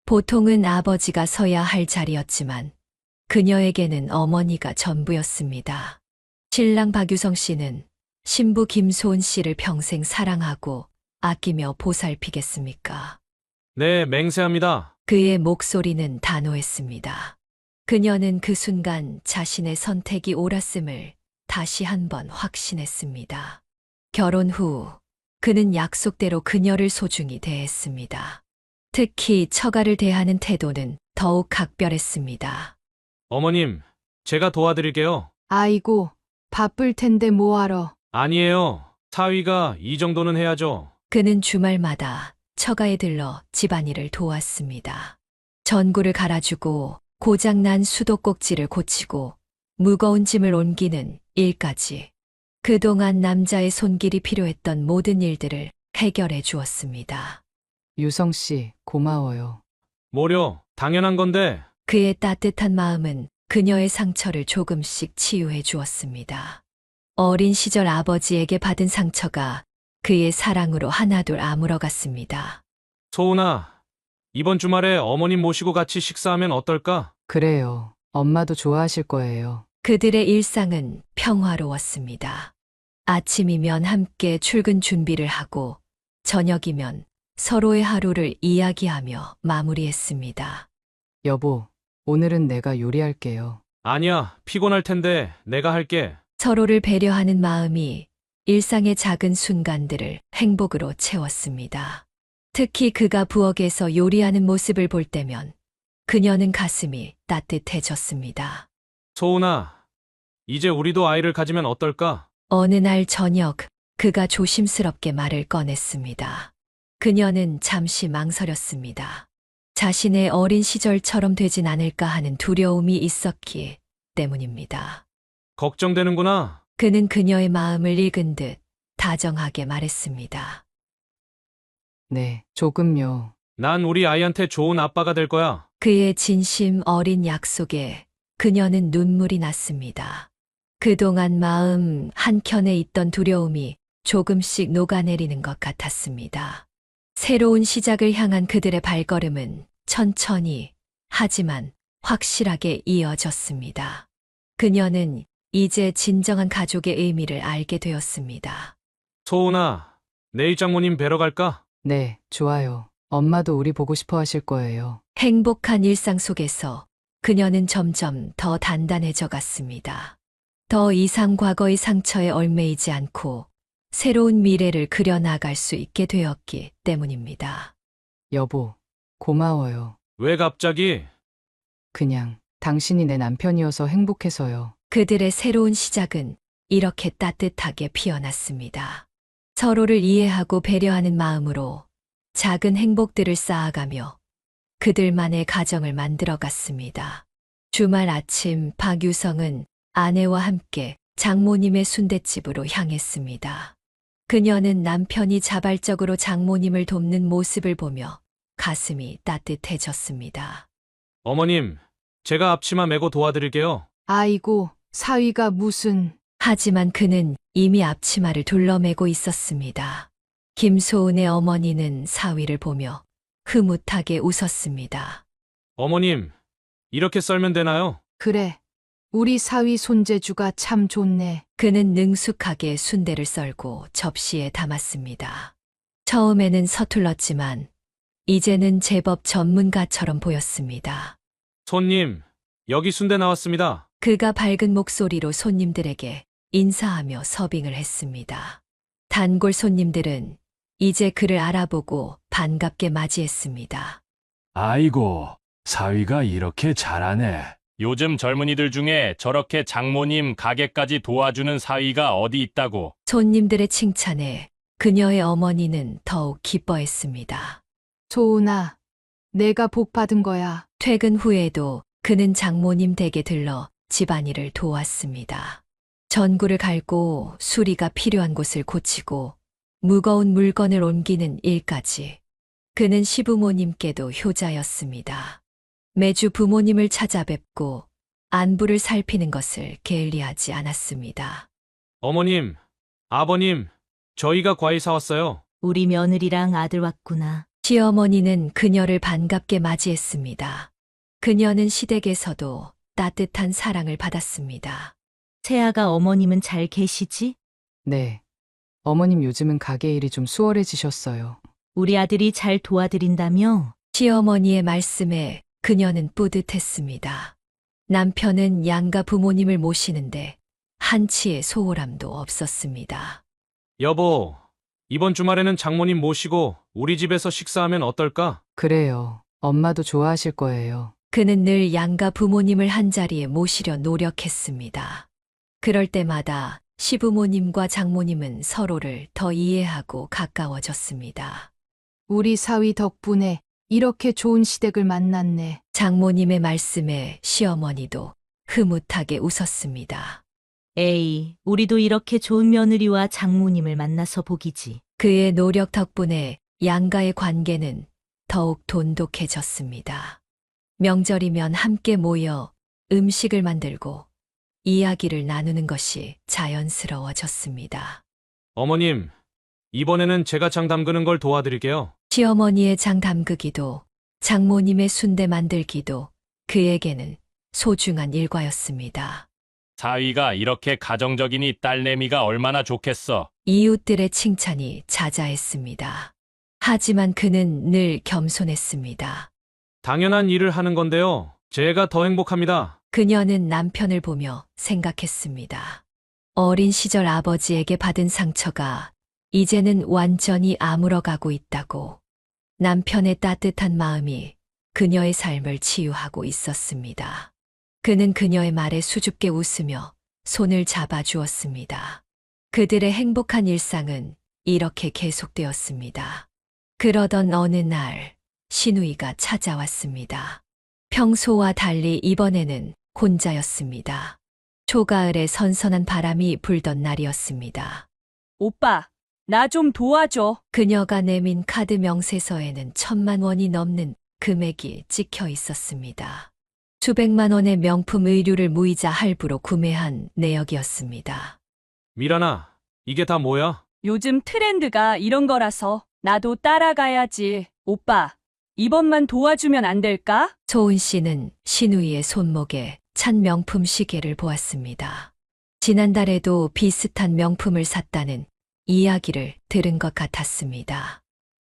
[SPEAKER 3] 보통은 아버지가 서야 할 자리였지만 그녀에게는 어머니가 전부였습니다. 신랑 박유성 씨는 신부 김소은 씨를 평생 사랑하고 아끼며 보살피겠습니까?
[SPEAKER 1] 네, 맹세합니다.
[SPEAKER 3] 그의 목소리는 단호했습니다. 그녀는 그 순간 자신의 선택이 옳았음을 다시 한번 확신했습니다. 결혼 후 그는 약속대로 그녀를 소중히 대했습니다. 특히 처가를 대하는 태도는 더욱 각별했습니다.
[SPEAKER 1] 어머님, 제가 도와드릴게요.
[SPEAKER 6] 아이고, 바쁠 텐데 뭐하러.
[SPEAKER 1] 아니에요. 사위가 이 정도는 해야죠.
[SPEAKER 3] 그는 주말마다 처가에 들러 집안일을 도왔습니다. 전구를 갈아주고 고장난 수도꼭지를 고치고 무거운 짐을 옮기는 일까지 그동안 남자의 손길이 필요했던 모든 일들을 해결해 주었습니다.
[SPEAKER 5] 유성 씨, 고마워요.
[SPEAKER 1] 뭐려, 당연한 건데.
[SPEAKER 3] 그의 따뜻한 마음은 그녀의 상처를 조금씩 치유해 주었습니다. 어린 시절 아버지에게 받은 상처가 그의 사랑으로 하나둘 아물어갔습니다.
[SPEAKER 1] 소은아, 이번 주말에 어머님 모시고 같이 식사하면 어떨까?
[SPEAKER 5] 그래요. 엄마도 좋아하실 거예요.
[SPEAKER 3] 그들의 일상은 평화로웠습니다. 아침이면 함께 출근 준비를 하고 저녁이면 서로의 하루를 이야기하며 마무리했습니다.
[SPEAKER 5] 여보, 오늘은 내가 요리할게요.
[SPEAKER 1] 아니야, 피곤할 텐데 내가 할게.
[SPEAKER 3] 서로를 배려하는 마음이 일상의 작은 순간들을 행복으로 채웠습니다. 특히 그가 부엌에서 요리하는 모습을 볼 때면 그녀는 가슴이 따뜻해졌습니다.
[SPEAKER 1] 소은아, 이제 우리도 아이를 가지면 어떨까?
[SPEAKER 3] 어느 날 저녁 그가 조심스럽게 말을 꺼냈습니다. 그녀는 잠시 망설였습니다. 자신의 어린 시절처럼 되진 않을까 하는 두려움이 있었기 때문입니다.
[SPEAKER 1] 걱정되는구나.
[SPEAKER 3] 그는 그녀의 마음을 읽은 듯 다정하게 말했습니다.
[SPEAKER 5] 네, 조금요.
[SPEAKER 1] 난 우리 아이한테 좋은 아빠가 될 거야.
[SPEAKER 3] 그의 진심 어린 약속에 그녀는 눈물이 났습니다. 그동안 마음 한켠에 있던 두려움이 조금씩 녹아내리는 것 같았습니다. 새로운 시작을 향한 그들의 발걸음은 천천히 하지만 확실하게 이어졌습니다. 그녀는 이제 진정한 가족의 의미를 알게 되었습니다.
[SPEAKER 1] 소은아, 내일 장모님 뵈러 갈까?
[SPEAKER 5] 네, 좋아요. 엄마도 우리 보고 싶어 하실 거예요.
[SPEAKER 3] 행복한 일상 속에서 그녀는 점점 더 단단해져 갔습니다. 더 이상 과거의 상처에 얽매이지 않고 새로운 미래를 그려나갈 수 있게 되었기 때문입니다.
[SPEAKER 5] 여보, 고마워요.
[SPEAKER 1] 왜 갑자기?
[SPEAKER 5] 그냥 당신이 내 남편이어서 행복해서요.
[SPEAKER 3] 그들의 새로운 시작은 이렇게 따뜻하게 피어났습니다. 서로를 이해하고 배려하는 마음으로 작은 행복들을 쌓아가며 그들만의 가정을 만들어 갔습니다. 주말 아침 박유성은 아내와 함께 장모님의 순댓집으로 향했습니다. 그녀는 남편이 자발적으로 장모님을 돕는 모습을 보며 가슴이 따뜻해졌습니다.
[SPEAKER 1] 어머님, 제가 앞치마 메고 도와드릴게요.
[SPEAKER 6] 아이고, 사위가 무슨.
[SPEAKER 3] 하지만 그는 이미 앞치마를 둘러매고 있었습니다. 김소은의 어머니는 사위를 보며 흐뭇하게 웃었습니다.
[SPEAKER 1] 어머님, 이렇게 썰면 되나요?
[SPEAKER 6] 그래. 우리 사위 손재주가 참 좋네.
[SPEAKER 3] 그는 능숙하게 순대를 썰고 접시에 담았습니다. 처음에는 서툴렀지만 이제는 제법 전문가처럼 보였습니다.
[SPEAKER 1] 손님, 여기 순대 나왔습니다.
[SPEAKER 3] 그가 밝은 목소리로 손님들에게 인사하며 서빙을 했습니다. 단골 손님들은 이제 그를 알아보고 반갑게 맞이했습니다.
[SPEAKER 2] 아이고, 사위가 이렇게 잘하네.
[SPEAKER 10] 요즘 젊은이들 중에 저렇게 장모님 가게까지 도와주는 사위가 어디 있다고.
[SPEAKER 3] 손님들의 칭찬에 그녀의 어머니는 더욱 기뻐했습니다.
[SPEAKER 6] 소은아, 내가 복 받은 거야.
[SPEAKER 3] 퇴근 후에도 그는 장모님 댁에 들러 집안일을 도왔습니다. 전구를 갈고 수리가 필요한 곳을 고치고 무거운 물건을 옮기는 일까지. 그는 시부모님께도 효자였습니다. 매주 부모님을 찾아뵙고 안부를 살피는 것을 게을리하지 않았습니다.
[SPEAKER 1] 어머님, 아버님, 저희가 과일 사왔어요.
[SPEAKER 4] 우리 며느리랑 아들 왔구나.
[SPEAKER 3] 시어머니는 그녀를 반갑게 맞이했습니다. 그녀는 시댁에서도 따뜻한 사랑을 받았습니다.
[SPEAKER 4] 세아가 어머님은 잘 계시지?
[SPEAKER 5] 네. 어머님 요즘은 가게 일이 좀 수월해지셨어요.
[SPEAKER 4] 우리 아들이 잘 도와드린다며?
[SPEAKER 3] 시어머니의 말씀에 그녀는 뿌듯했습니다. 남편은 양가 부모님을 모시는데 한치의 소홀함도 없었습니다.
[SPEAKER 1] 여보, 이번 주말에는 장모님 모시고 우리 집에서 식사하면 어떨까?
[SPEAKER 5] 그래요. 엄마도 좋아하실 거예요.
[SPEAKER 3] 그는 늘 양가 부모님을 한자리에 모시려 노력했습니다. 그럴 때마다 시부모님과 장모님은 서로를 더 이해하고 가까워졌습니다.
[SPEAKER 6] 우리 사위 덕분에 이렇게 좋은 시댁을 만났네.
[SPEAKER 3] 장모님의 말씀에 시어머니도 흐뭇하게 웃었습니다.
[SPEAKER 4] 에이, 우리도 이렇게 좋은 며느리와 장모님을 만나서 복이지.
[SPEAKER 3] 그의 노력 덕분에 양가의 관계는 더욱 돈독해졌습니다. 명절이면 함께 모여 음식을 만들고 이야기를 나누는 것이 자연스러워졌습니다.
[SPEAKER 1] 어머님, 이번에는 제가 장 담그는 걸 도와드릴게요.
[SPEAKER 3] 시어머니의 장 담그기도 장모님의 순대 만들기도 그에게는 소중한 일과였습니다.
[SPEAKER 10] 사위가 이렇게 가정적이니 딸내미가 얼마나 좋겠어.
[SPEAKER 3] 이웃들의 칭찬이 자자했습니다. 하지만 그는 늘 겸손했습니다.
[SPEAKER 1] 당연한 일을 하는 건데요. 제가 더 행복합니다.
[SPEAKER 3] 그녀는 남편을 보며 생각했습니다. 어린 시절 아버지에게 받은 상처가 이제는 완전히 아물어가고 있다고. 남편의 따뜻한 마음이 그녀의 삶을 치유하고 있었습니다. 그는 그녀의 말에 수줍게 웃으며 손을 잡아주었습니다. 그들의 행복한 일상은 이렇게 계속되었습니다. 그러던 어느 날 신우이가 찾아왔습니다. 평소와 달리 이번에는 혼자였습니다. 초가을에 선선한 바람이 불던 날이었습니다.
[SPEAKER 11] 오빠, 나 좀 도와줘.
[SPEAKER 3] 그녀가 내민 카드 명세서에는 1,000만 원이 넘는 금액이 찍혀 있었습니다. 수백만 원의 명품 의류를 무이자 할부로 구매한 내역이었습니다.
[SPEAKER 1] 미란아, 이게 다 뭐야?
[SPEAKER 11] 요즘 트렌드가 이런 거라서 나도 따라가야지. 오빠, 이번만 도와주면 안 될까?
[SPEAKER 3] 소은 씨는 신우이의 손목에 찬 명품 시계를 보았습니다. 지난달에도 비슷한 명품을 샀다는 이야기를 들은 것 같았습니다.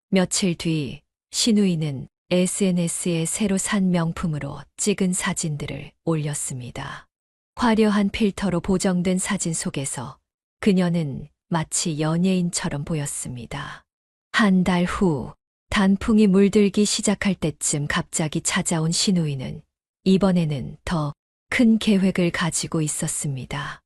[SPEAKER 3] 며칠 뒤 신우이는 SNS에 새로 산 명품으로 찍은 사진들을 올렸습니다. 화려한 필터로 보정된 사진 속에서 그녀는 마치 연예인처럼 보였습니다. 한 달 후 단풍이 물들기 시작할 때쯤 갑자기 찾아온 신우이는 이번에는 더 큰 계획을 가지고 있었습니다.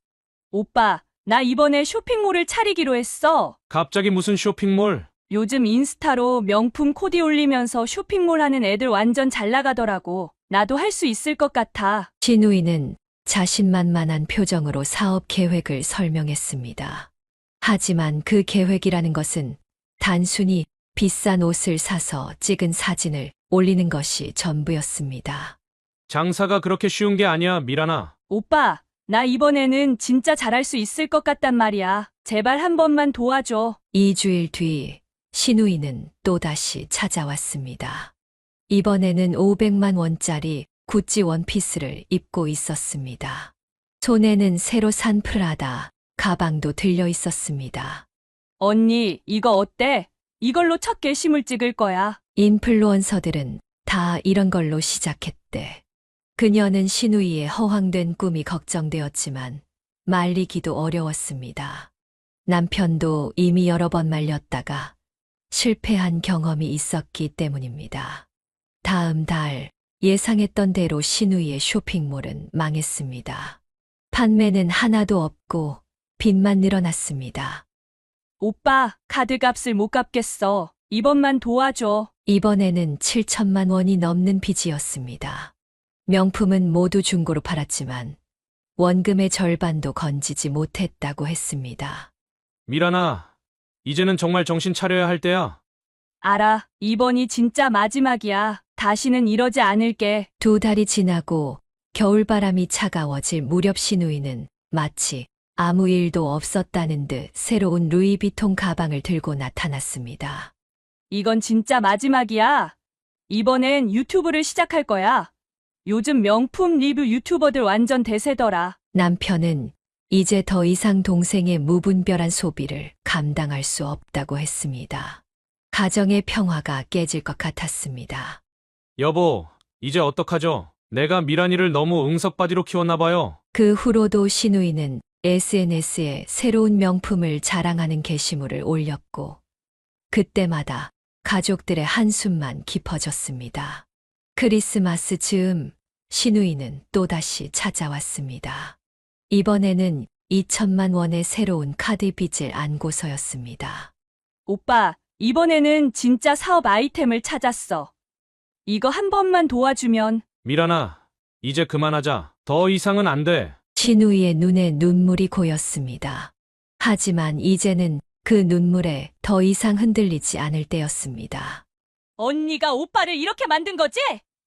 [SPEAKER 11] 오빠, 나 이번에 쇼핑몰을 차리기로 했어.
[SPEAKER 1] 갑자기 무슨 쇼핑몰?
[SPEAKER 11] 요즘 인스타로 명품 코디 올리면서 쇼핑몰 하는 애들 완전 잘 나가더라고. 나도 할 수 있을 것 같아.
[SPEAKER 3] 신우이는 자신만만한 표정으로 사업 계획을 설명했습니다. 하지만 그 계획이라는 것은 단순히 비싼 옷을 사서 찍은 사진을 올리는 것이 전부였습니다.
[SPEAKER 1] 장사가 그렇게 쉬운 게 아니야, 미란아.
[SPEAKER 11] 오빠, 나 이번에는 진짜 잘할 수 있을 것 같단 말이야. 제발 한 번만 도와줘.
[SPEAKER 3] 2주일 뒤 신우이는 또다시 찾아왔습니다. 이번에는 500만 원짜리 구찌 원피스를 입고 있었습니다. 손에는 새로 산 프라다 가방도 들려 있었습니다.
[SPEAKER 11] 언니, 이거 어때? 이걸로 첫 게시물 찍을 거야.
[SPEAKER 3] 인플루언서들은 다 이런 걸로 시작했대. 그녀는 신우이의 허황된 꿈이 걱정되었지만 말리기도 어려웠습니다. 남편도 이미 여러 번 말렸다가 실패한 경험이 있었기 때문입니다. 다음 달 예상했던 대로 신우이의 쇼핑몰은 망했습니다. 판매는 하나도 없고 빚만 늘어났습니다.
[SPEAKER 11] 오빠, 카드값을 못 갚겠어. 이번만 도와줘.
[SPEAKER 3] 이번에는 7,000만 원이 넘는 빚이었습니다. 명품은 모두 중고로 팔았지만 원금의 절반도 건지지 못했다고 했습니다.
[SPEAKER 1] 미란아, 이제는 정말 정신 차려야 할 때야.
[SPEAKER 11] 알아. 이번이 진짜 마지막이야. 다시는 이러지 않을게.
[SPEAKER 3] 2달이 지나고 겨울바람이 차가워질 무렵 신우이는 마치 아무 일도 없었다는 듯 새로운 루이비통 가방을 들고 나타났습니다.
[SPEAKER 11] 이건 진짜 마지막이야. 이번엔 유튜브를 시작할 거야. 요즘 명품 리뷰 유튜버들 완전 대세더라.
[SPEAKER 3] 남편은 이제 더 이상 동생의 무분별한 소비를 감당할 수 없다고 했습니다. 가정의 평화가 깨질 것 같았습니다.
[SPEAKER 1] 여보, 이제 어떡하죠? 내가 미란이를 너무 응석바디로 키웠나 봐요.
[SPEAKER 3] 그 후로도 신우이는 SNS에 새로운 명품을 자랑하는 게시물을 올렸고, 그때마다 가족들의 한숨만 깊어졌습니다. 크리스마스 즈음, 신우이는 또다시 찾아왔습니다. 이번에는 2천만 원의 새로운 카드 빚을 안고서였습니다.
[SPEAKER 11] 오빠, 이번에는 진짜 사업 아이템을 찾았어. 이거 한 번만 도와주면.
[SPEAKER 1] 미란아, 이제 그만하자. 더 이상은 안 돼.
[SPEAKER 3] 신우이의 눈에 눈물이 고였습니다. 하지만 이제는 그 눈물에 더 이상 흔들리지 않을 때였습니다.
[SPEAKER 11] 언니가 오빠를 이렇게 만든 거지?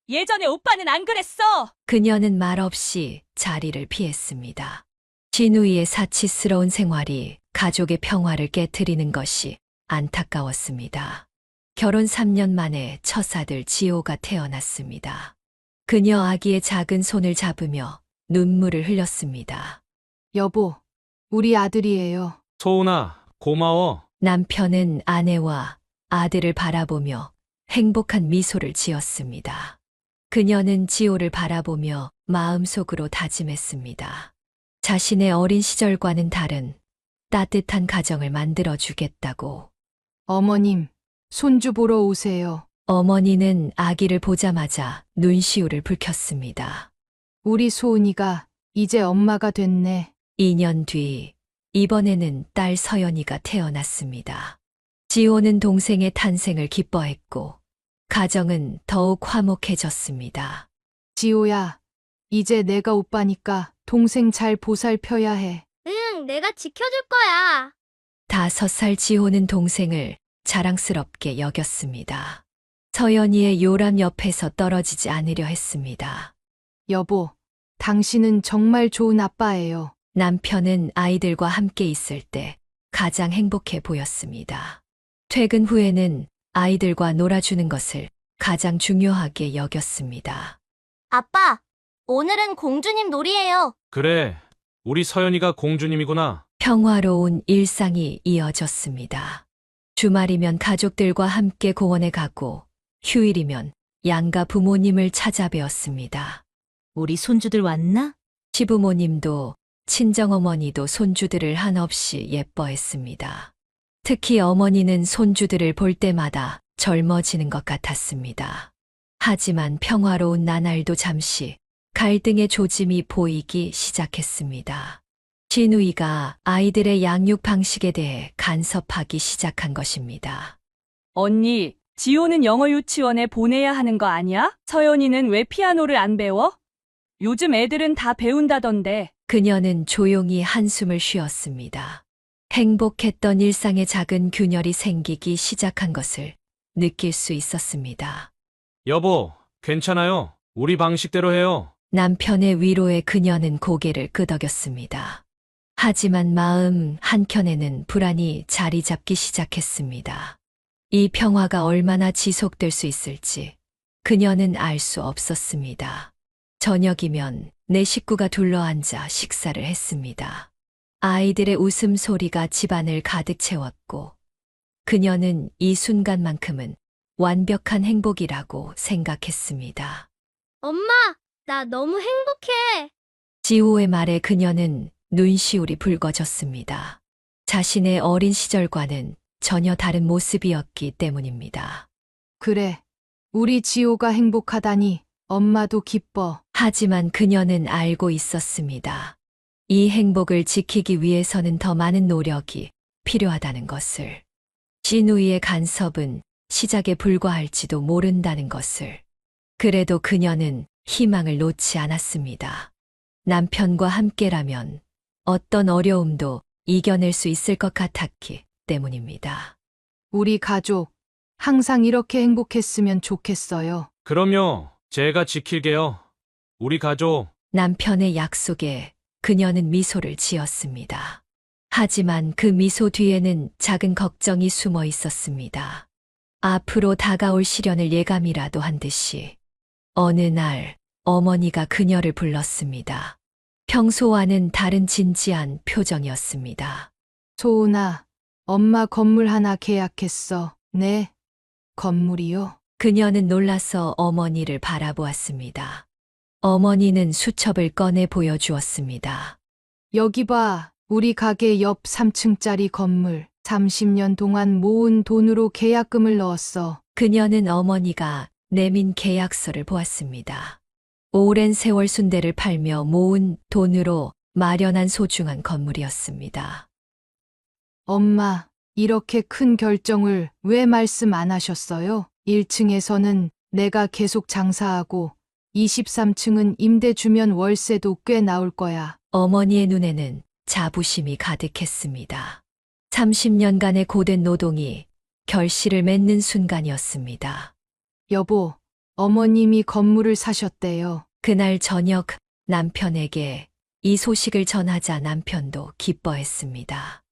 [SPEAKER 11] 예전에 오빠는 안 그랬어.
[SPEAKER 3] 그녀는 말없이 자리를 피했습니다. 신우이의 사치스러운 생활이 가족의 평화를 깨트리는 것이 안타까웠습니다. 결혼 3년 만에 첫 아들 지호가 태어났습니다. 그녀 아기의 작은 손을 잡으며 눈물을 흘렸습니다.
[SPEAKER 6] 여보, 우리 아들이에요.
[SPEAKER 1] 소은아, 고마워.
[SPEAKER 3] 남편은 아내와 아들을 바라보며 행복한 미소를 지었습니다. 그녀는 지호를 바라보며 마음속으로 다짐했습니다. 자신의 어린 시절과는 다른 따뜻한 가정을 만들어주겠다고.
[SPEAKER 6] 어머님, 손주 보러 오세요.
[SPEAKER 3] 어머니는 아기를 보자마자 눈시울을 붉혔습니다.
[SPEAKER 6] 우리 소은이가 이제 엄마가 됐네.
[SPEAKER 3] 2년 뒤, 이번에는 딸 서연이가 태어났습니다. 지호는 동생의 탄생을 기뻐했고, 가정은 더욱 화목해졌습니다.
[SPEAKER 6] 지호야, 이제 내가 오빠니까 동생 잘 보살펴야 해.
[SPEAKER 8] 응, 내가 지켜줄 거야.
[SPEAKER 3] 5살 지호는 동생을 자랑스럽게 여겼습니다. 서연이의 요람 옆에서 떨어지지 않으려 했습니다.
[SPEAKER 6] 여보, 당신은 정말 좋은 아빠예요.
[SPEAKER 3] 남편은 아이들과 함께 있을 때 가장 행복해 보였습니다. 퇴근 후에는 아이들과 놀아주는 것을 가장 중요하게 여겼습니다.
[SPEAKER 8] 아빠, 오늘은 공주님 놀이에요.
[SPEAKER 1] 그래, 우리 서연이가 공주님이구나.
[SPEAKER 3] 평화로운 일상이 이어졌습니다. 주말이면 가족들과 함께 공원에 가고, 휴일이면 양가 부모님을 찾아뵈었습니다.
[SPEAKER 4] 우리 손주들 왔나?
[SPEAKER 3] 시부모님도 친정어머니도 손주들을 한없이 예뻐했습니다. 특히 어머니는 손주들을 볼 때마다 젊어지는 것 같았습니다. 하지만 평화로운 나날도 잠시 갈등의 조짐이 보이기 시작했습니다. 신우이가 아이들의 양육 방식에 대해 간섭하기 시작한 것입니다.
[SPEAKER 11] 언니, 지호는 영어 유치원에 보내야 하는 거 아니야? 서연이는 왜 피아노를 안 배워? 요즘 애들은 다 배운다던데.
[SPEAKER 3] 그녀는 조용히 한숨을 쉬었습니다. 행복했던 일상에 작은 균열이 생기기 시작한 것을 느낄 수 있었습니다.
[SPEAKER 1] 여보, 괜찮아요. 우리 방식대로 해요.
[SPEAKER 3] 남편의 위로에 그녀는 고개를 끄덕였습니다. 하지만 마음 한켠에는 불안이 자리 잡기 시작했습니다. 이 평화가 얼마나 지속될 수 있을지 그녀는 알 수 없었습니다. 저녁이면 네 식구가 둘러앉아 식사를 했습니다. 아이들의 웃음소리가 집안을 가득 채웠고, 그녀는 이 순간만큼은 완벽한 행복이라고 생각했습니다.
[SPEAKER 8] 엄마, 나 너무 행복해.
[SPEAKER 3] 지호의 말에 그녀는 눈시울이 붉어졌습니다. 자신의 어린 시절과는 전혀 다른 모습이었기 때문입니다.
[SPEAKER 6] 그래, 우리 지호가 행복하다니 엄마도 기뻐.
[SPEAKER 3] 하지만 그녀는 알고 있었습니다. 이 행복을 지키기 위해서는 더 많은 노력이 필요하다는 것을. 신우이의 간섭은 시작에 불과할지도 모른다는 것을. 그래도 그녀는 희망을 놓지 않았습니다. 남편과 함께라면 어떤 어려움도 이겨낼 수 있을 것 같았기 때문입니다.
[SPEAKER 6] 우리 가족, 항상 이렇게 행복했으면 좋겠어요.
[SPEAKER 1] 그럼요, 제가 지킬게요. 우리 가족.
[SPEAKER 3] 남편의 약속에 그녀는 미소를 지었습니다. 하지만 그 미소 뒤에는 작은 걱정이 숨어 있었습니다. 앞으로 다가올 시련을 예감이라도 한 듯이 어느 날 어머니가 그녀를 불렀습니다. 평소와는 다른 진지한 표정이었습니다.
[SPEAKER 6] 소은아, 엄마 건물 하나 계약했어. 네, 건물이요?
[SPEAKER 3] 그녀는 놀라서 어머니를 바라보았습니다. 어머니는 수첩을 꺼내 보여주었습니다.
[SPEAKER 6] 여기 봐. 우리 가게 옆 3층짜리 건물. 30년 동안 모은 돈으로 계약금을 넣었어.
[SPEAKER 3] 그녀는 어머니가 내민 계약서를 보았습니다. 오랜 세월 순대를 팔며 모은 돈으로 마련한 소중한 건물이었습니다.
[SPEAKER 6] 엄마, 이렇게 큰 결정을 왜 말씀 안 하셨어요? 1층에서는 내가 계속 장사하고 23층은 임대 주면 월세도 꽤 나올 거야.
[SPEAKER 3] 어머니의 눈에는 자부심이 가득했습니다. 30년간의 고된 노동이 결실을 맺는 순간이었습니다.
[SPEAKER 6] 여보, 어머님이 건물을 사셨대요.
[SPEAKER 3] 그날 저녁 남편에게 이 소식을 전하자 남편도 기뻐했습니다.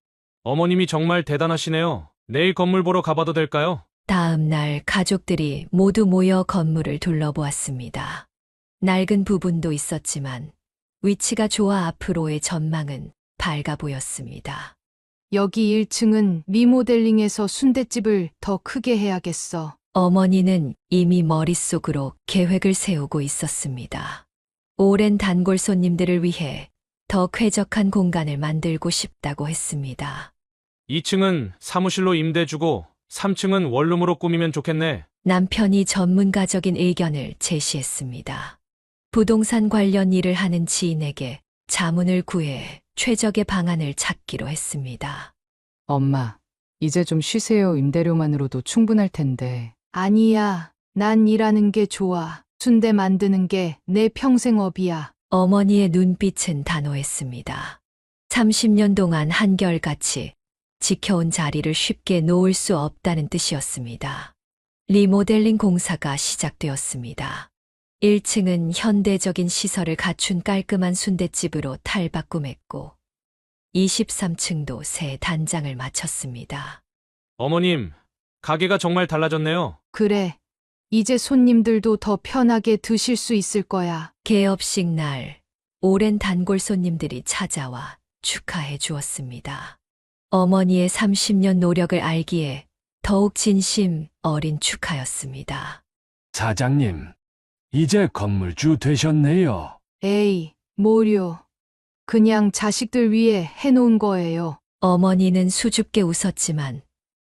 [SPEAKER 1] 어머님이 정말 대단하시네요. 내일 건물 보러 가봐도 될까요?
[SPEAKER 3] 다음 날 가족들이 모두 모여 건물을 둘러보았습니다. 낡은 부분도 있었지만 위치가 좋아 앞으로의 전망은 밝아 보였습니다.
[SPEAKER 6] 여기 1층은 리모델링해서 순댓집을 더 크게 해야겠어.
[SPEAKER 3] 어머니는 이미 머릿속으로 계획을 세우고 있었습니다. 오랜 단골 손님들을 위해 더 쾌적한 공간을 만들고 싶다고 했습니다.
[SPEAKER 1] 2층은 사무실로 임대 주고 3층은 원룸으로 꾸미면 좋겠네.
[SPEAKER 3] 남편이 전문가적인 의견을 제시했습니다. 부동산 관련 일을 하는 지인에게 자문을 구해 최적의 방안을 찾기로 했습니다.
[SPEAKER 5] 엄마, 이제 좀 쉬세요. 임대료만으로도 충분할 텐데.
[SPEAKER 6] 아니야, 난 일하는 게 좋아. 순대 만드는 게 내 평생업이야.
[SPEAKER 3] 어머니의 눈빛은 단호했습니다. 30년 동안 한결같이 지켜온 자리를 쉽게 놓을 수 없다는 뜻이었습니다. 리모델링 공사가 시작되었습니다. 1층은 현대적인 시설을 갖춘 깔끔한 순댓집으로 탈바꿈했고 23층도 새 단장을 마쳤습니다.
[SPEAKER 1] 어머님, 가게가 정말 달라졌네요.
[SPEAKER 6] 그래, 이제 손님들도 더 편하게 드실 수 있을 거야.
[SPEAKER 3] 개업식 날 오랜 단골 손님들이 찾아와 축하해 주었습니다. 어머니의 30년 노력을 알기에 더욱 진심 어린 축하였습니다.
[SPEAKER 2] 사장님, 이제 건물주 되셨네요.
[SPEAKER 6] 에이, 뭐려. 그냥 자식들 위해 해놓은 거예요.
[SPEAKER 3] 어머니는 수줍게 웃었지만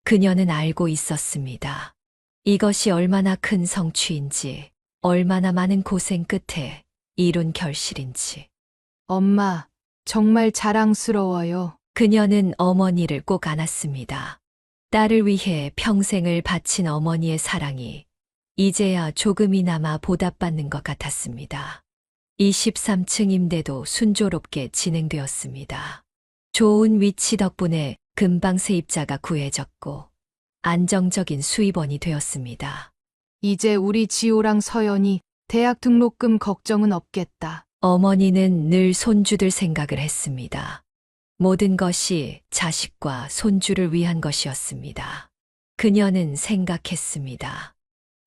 [SPEAKER 3] 그녀는 알고 있었습니다. 이것이 얼마나 큰 성취인지, 얼마나 많은 고생 끝에 이룬 결실인지.
[SPEAKER 6] 엄마, 정말 자랑스러워요.
[SPEAKER 3] 그녀는 어머니를 꼭 안았습니다. 딸을 위해 평생을 바친 어머니의 사랑이 이제야 조금이나마 보답받는 것 같았습니다. 23층 임대도 순조롭게 진행되었습니다. 좋은 위치 덕분에 금방 세입자가 구해졌고 안정적인 수입원이 되었습니다.
[SPEAKER 6] 이제 우리 지호랑 서연이 대학 등록금 걱정은 없겠다.
[SPEAKER 3] 어머니는 늘 손주들 생각을 했습니다. 모든 것이 자식과 손주를 위한 것이었습니다. 그녀는 생각했습니다.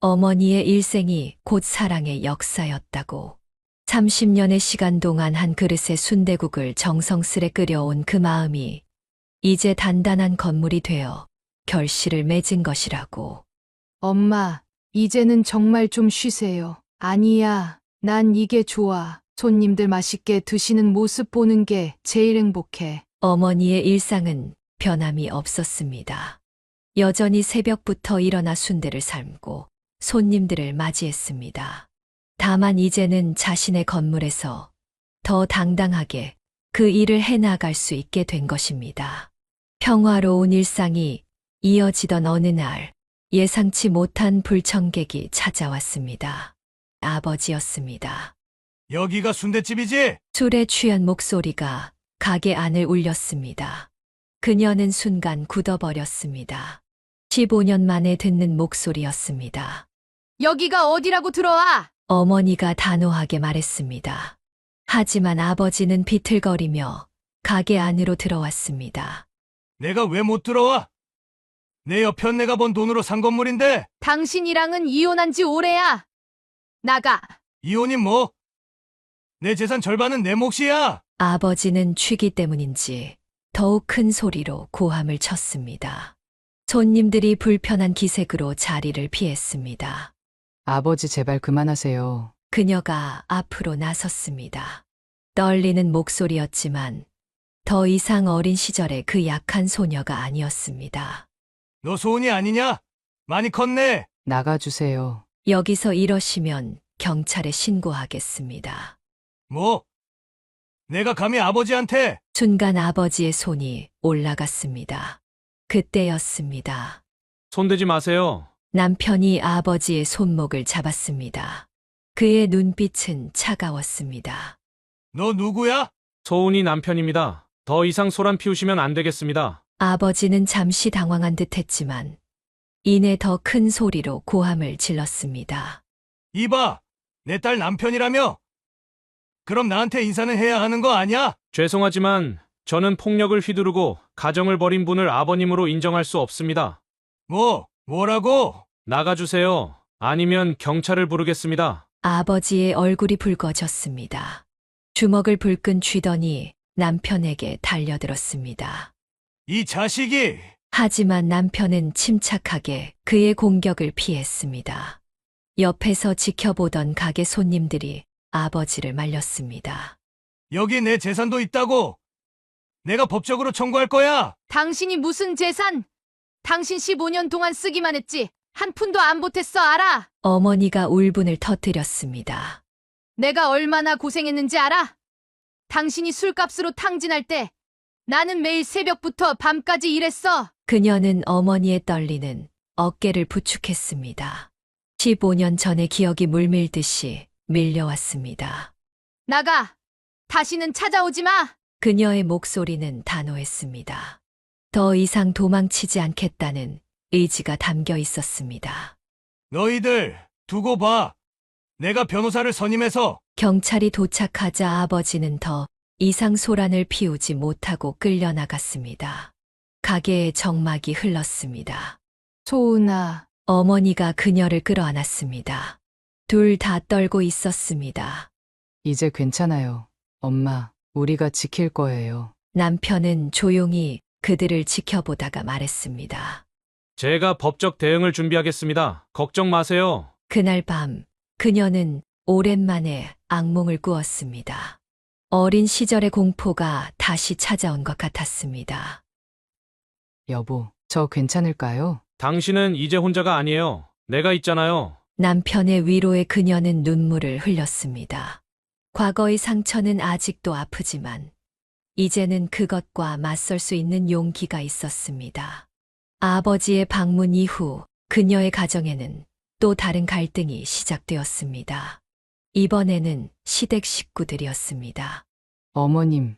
[SPEAKER 3] 어머니의 일생이 곧 사랑의 역사였다고. 30년의 시간 동안 한 그릇의 순대국을 정성스레 끓여온 그 마음이 이제 단단한 건물이 되어 결실을 맺은 것이라고.
[SPEAKER 6] 엄마, 이제는 정말 좀 쉬세요. 아니야, 난 이게 좋아. 손님들 맛있게 드시는 모습 보는 게 제일 행복해.
[SPEAKER 3] 어머니의 일상은 변함이 없었습니다. 여전히 새벽부터 일어나 순대를 삶고 손님들을 맞이했습니다. 다만 이제는 자신의 건물에서 더 당당하게 그 일을 해나갈 수 있게 된 것입니다. 평화로운 일상이 이어지던 어느 날 예상치 못한 불청객이 찾아왔습니다. 아버지였습니다.
[SPEAKER 2] 여기가 순댓집이지?
[SPEAKER 3] 술에 취한 목소리가 가게 안을 울렸습니다. 그녀는 순간 굳어버렸습니다. 15년 만에 듣는 목소리였습니다.
[SPEAKER 6] 여기가 어디라고 들어와!
[SPEAKER 3] 어머니가 단호하게 말했습니다. 하지만 아버지는 비틀거리며 가게 안으로 들어왔습니다.
[SPEAKER 2] 내가 왜 못 들어와? 내 옆편 내가 번 돈으로 산 건물인데
[SPEAKER 6] 당신이랑은 이혼한 지 오래야. 나가.
[SPEAKER 2] 이혼이 뭐? 내 재산 절반은 내 몫이야.
[SPEAKER 3] 아버지는 취기 때문인지 더욱 큰 소리로 고함을 쳤습니다. 손님들이 불편한 기색으로 자리를 피했습니다.
[SPEAKER 5] 아버지 제발 그만하세요.
[SPEAKER 3] 그녀가 앞으로 나섰습니다. 떨리는 목소리였지만 더 이상 어린 시절의 그 약한 소녀가 아니었습니다.
[SPEAKER 2] 너 소은이 아니냐? 많이 컸네.
[SPEAKER 5] 나가주세요.
[SPEAKER 3] 여기서 이러시면 경찰에 신고하겠습니다.
[SPEAKER 2] 뭐? 내가 감히 아버지한테?
[SPEAKER 3] 순간 아버지의 손이 올라갔습니다. 그때였습니다.
[SPEAKER 1] 손대지 마세요.
[SPEAKER 3] 남편이 아버지의 손목을 잡았습니다. 그의 눈빛은 차가웠습니다.
[SPEAKER 2] 너 누구야?
[SPEAKER 1] 소은이 남편입니다. 더 이상 소란 피우시면 안 되겠습니다.
[SPEAKER 3] 아버지는 잠시 당황한 듯 했지만 이내 더 큰 소리로 고함을 질렀습니다.
[SPEAKER 2] 이봐, 내 딸 남편이라며? 그럼 나한테 인사는 해야 하는 거 아니야?
[SPEAKER 1] 죄송하지만 저는 폭력을 휘두르고 가정을 벌인 분을 아버님으로 인정할 수 없습니다.
[SPEAKER 2] 뭐라고?
[SPEAKER 1] 나가주세요. 아니면 경찰을 부르겠습니다.
[SPEAKER 3] 아버지의 얼굴이 붉어졌습니다. 주먹을 불끈 쥐더니 남편에게 달려들었습니다.
[SPEAKER 2] 이 자식이!
[SPEAKER 3] 하지만 남편은 침착하게 그의 공격을 피했습니다. 옆에서 지켜보던 가게 손님들이 아버지를 말렸습니다.
[SPEAKER 2] 여기 내 재산도 있다고! 내가 법적으로 청구할 거야!
[SPEAKER 6] 당신이 무슨 재산? 당신 15년 동안 쓰기만 했지. 한 푼도 안 보탰어, 알아?
[SPEAKER 3] 어머니가 울분을 터뜨렸습니다.
[SPEAKER 6] 내가 얼마나 고생했는지 알아? 당신이 술값으로 탕진할 때 나는 매일 새벽부터 밤까지 일했어.
[SPEAKER 3] 그녀는 어머니의 떨리는 어깨를 부축했습니다. 15년 전의 기억이 물밀듯이 밀려왔습니다.
[SPEAKER 6] 나가. 다시는 찾아오지 마.
[SPEAKER 3] 그녀의 목소리는 단호했습니다. 더 이상 도망치지 않겠다는 의지가 담겨 있었습니다.
[SPEAKER 2] 너희들 두고 봐. 내가 변호사를 선임해서.
[SPEAKER 3] 경찰이 도착하자 아버지는 더 이상 소란을 피우지 못하고 끌려나갔습니다. 가게에 정막이 흘렀습니다.
[SPEAKER 6] 소은아.
[SPEAKER 3] 어머니가 그녀를 끌어안았습니다. 둘 다 떨고 있었습니다.
[SPEAKER 5] 이제 괜찮아요. 엄마, 우리가 지킬 거예요.
[SPEAKER 3] 남편은 조용히 그들을 지켜보다가 말했습니다.
[SPEAKER 1] 제가 법적 대응을 준비하겠습니다. 걱정 마세요.
[SPEAKER 3] 그날 밤 그녀는 오랜만에 악몽을 꾸었습니다. 어린 시절의 공포가 다시 찾아온 것 같았습니다.
[SPEAKER 5] 여보, 저 괜찮을까요?
[SPEAKER 1] 당신은 이제 혼자가 아니에요. 내가 있잖아요.
[SPEAKER 3] 남편의 위로에 그녀는 눈물을 흘렸습니다. 과거의 상처는 아직도 아프지만 이제는 그것과 맞설 수 있는 용기가 있었습니다. 아버지의 방문 이후 그녀의 가정에는 또 다른 갈등이 시작되었습니다. 이번에는 시댁 식구들이었습니다.
[SPEAKER 5] 어머님,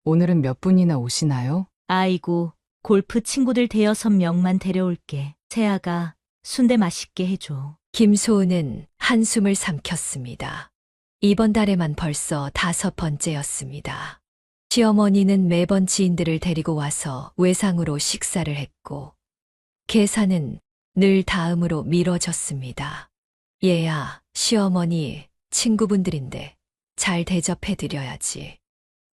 [SPEAKER 5] 오늘은 몇 분이나 오시나요?
[SPEAKER 4] 아이고, 골프 친구들 대여섯 명만 데려올게. 세아가 순대 맛있게 해줘.
[SPEAKER 3] 김소은은 한숨을 삼켰습니다. 이번 달에만 벌써 5번째였습니다. 시어머니는 매번 지인들을 데리고 와서 외상으로 식사를 했고 계산은 늘 다음으로 미뤄졌습니다. 얘야, 시어머니, 친구분들인데 잘 대접해드려야지.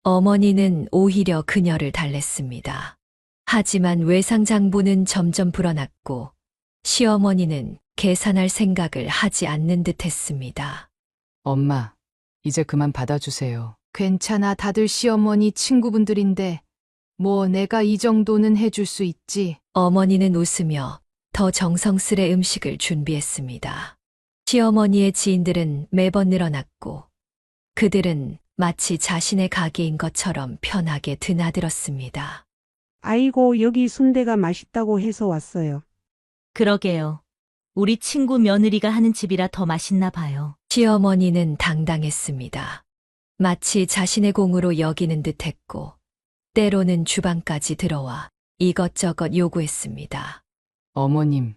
[SPEAKER 3] 어머니는 오히려 그녀를 달랬습니다. 하지만 외상장부는 점점 불어났고 시어머니는 계산할 생각을 하지 않는 듯 했습니다.
[SPEAKER 5] 엄마, 이제 그만 받아주세요.
[SPEAKER 6] 괜찮아. 다들 시어머니 친구분들인데 뭐 내가 이 정도는 해줄 수 있지.
[SPEAKER 3] 어머니는 웃으며 더 정성스레 음식을 준비했습니다. 시어머니의 지인들은 매번 늘어났고 그들은 마치 자신의 가게인 것처럼 편하게 드나들었습니다.
[SPEAKER 12] 아이고, 여기 순대가 맛있다고 해서 왔어요.
[SPEAKER 4] 그러게요. 우리 친구 며느리가 하는 집이라 더 맛있나 봐요.
[SPEAKER 3] 시어머니는 당당했습니다. 마치 자신의 공으로 여기는 듯 했고 때로는 주방까지 들어와 이것저것 요구했습니다.
[SPEAKER 5] 어머님,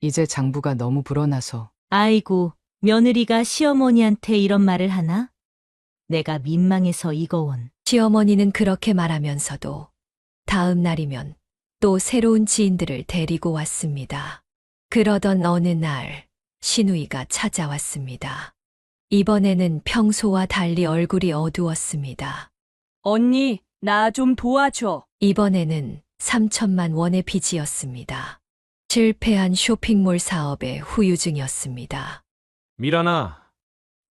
[SPEAKER 5] 이제 장부가 너무 불어나서.
[SPEAKER 4] 아이고, 며느리가 시어머니한테 이런 말을 하나? 내가 민망해서 이거 원.
[SPEAKER 3] 시어머니는 그렇게 말하면서도 다음 날이면 또 새로운 지인들을 데리고 왔습니다. 그러던 어느 날 신우이가 찾아왔습니다. 이번에는 평소와 달리 얼굴이 어두웠습니다.
[SPEAKER 11] 언니, 나 좀 도와줘.
[SPEAKER 3] 이번에는 3천만 원의 빚이었습니다. 실패한 쇼핑몰 사업의 후유증이었습니다.
[SPEAKER 1] 미란아,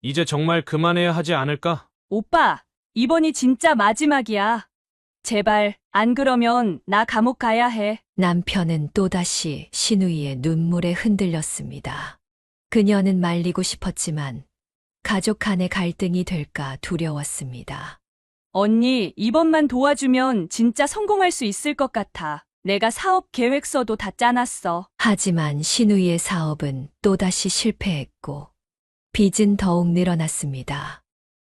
[SPEAKER 1] 이제 정말 그만해야 하지 않을까?
[SPEAKER 11] 오빠, 이번이 진짜 마지막이야. 제발, 안 그러면 나 감옥 가야 해.
[SPEAKER 3] 남편은 또다시 신우이의 눈물에 흔들렸습니다. 그녀는 말리고 싶었지만 가족 간의 갈등이 될까 두려웠습니다.
[SPEAKER 11] 언니, 이번만 도와주면 진짜 성공할 수 있을 것 같아. 내가 사업 계획서도 다 짜놨어.
[SPEAKER 3] 하지만 신우이의 사업은 또다시 실패했고 빚은 더욱 늘어났습니다.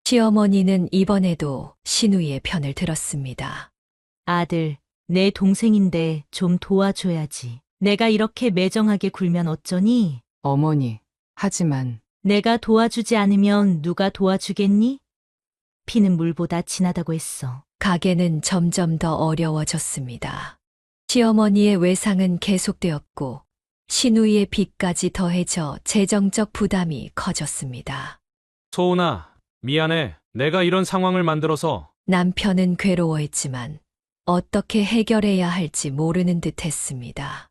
[SPEAKER 3] 시어머니는 이번에도 신우이의 편을 들었습니다.
[SPEAKER 4] 아들, 내 동생인데 좀 도와줘야지. 내가 이렇게 매정하게 굴면 어쩌니?
[SPEAKER 5] 어머니, 하지만
[SPEAKER 4] 내가 도와주지 않으면 누가 도와주겠니? 피는 물보다 진하다고 했어.
[SPEAKER 3] 가게는 점점 더 어려워졌습니다. 시어머니의 외상은 계속되었고 신우이의 빚까지 더해져 재정적 부담이 커졌습니다.
[SPEAKER 1] 소은아, 미안해. 내가 이런 상황을 만들어서.
[SPEAKER 3] 남편은 괴로워했지만 어떻게 해결해야 할지 모르는 듯 했습니다.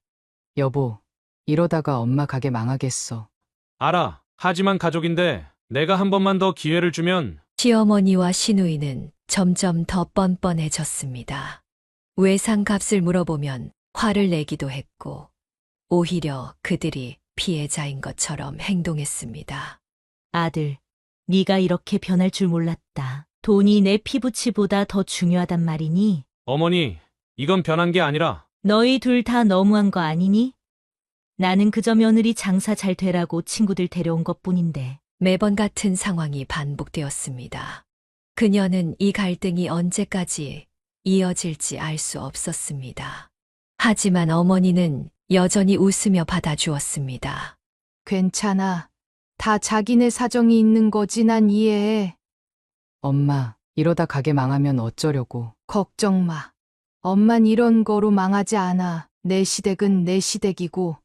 [SPEAKER 5] 여보, 이러다가 엄마 가게 망하겠어.
[SPEAKER 1] 알아. 하지만 가족인데 내가 한 번만 더 기회를 주면.
[SPEAKER 3] 시어머니와 신우이는 점점 더 뻔뻔해졌습니다. 외상값을 물어보면 화를 내기도 했고 오히려 그들이 피해자인 것처럼 행동했습니다.
[SPEAKER 4] 아들, 네가 이렇게 변할 줄 몰랐다. 돈이 내 피부치보다 더 중요하단 말이니?
[SPEAKER 1] 어머니, 이건 변한 게 아니라.
[SPEAKER 4] 너희 둘 다 너무한 거 아니니? 나는 그저 며느리 장사 잘 되라고 친구들 데려온 것뿐인데.
[SPEAKER 3] 매번 같은 상황이 반복되었습니다. 그녀는 이 갈등이 언제까지 이어질지 알 수 없었습니다. 하지만 어머니는 여전히 웃으며 받아주었습니다.
[SPEAKER 6] 괜찮아. 다 자기네 사정이 있는 거지 난 이해해.
[SPEAKER 5] 엄마, 이러다 가게 망하면 어쩌려고.
[SPEAKER 6] 걱정 마. 엄만 이런 거로 망하지 않아. 내 시댁은 내 시댁이고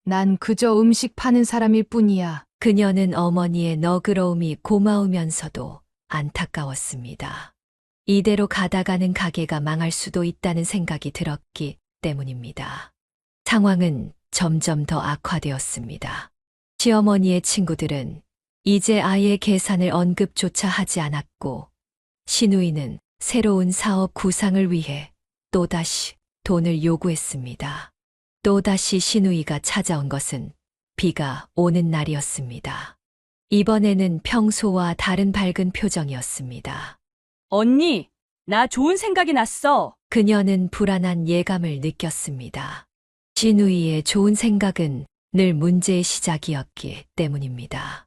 [SPEAKER 6] 난 그저 음식 파는 사람일 뿐이야.
[SPEAKER 3] 그녀는 어머니의 너그러움이 고마우면서도 안타까웠습니다. 이대로 가다가는 가게가 망할 수도 있다는 생각이 들었기 때문입니다. 상황은 점점 더 악화되었습니다. 시어머니의 친구들은 이제 아예 계산을 언급조차 하지 않았고 신우이는 새로운 사업 구상을 위해 또다시 돈을 요구했습니다. 또다시 신우이가 찾아온 것은 비가 오는 날이었습니다. 이번에는 평소와 다른 밝은 표정이었습니다.
[SPEAKER 11] 언니, 나 좋은 생각이 났어.
[SPEAKER 3] 그녀는 불안한 예감을 느꼈습니다. 신우이의 좋은 생각은 늘 문제의 시작이었기 때문입니다.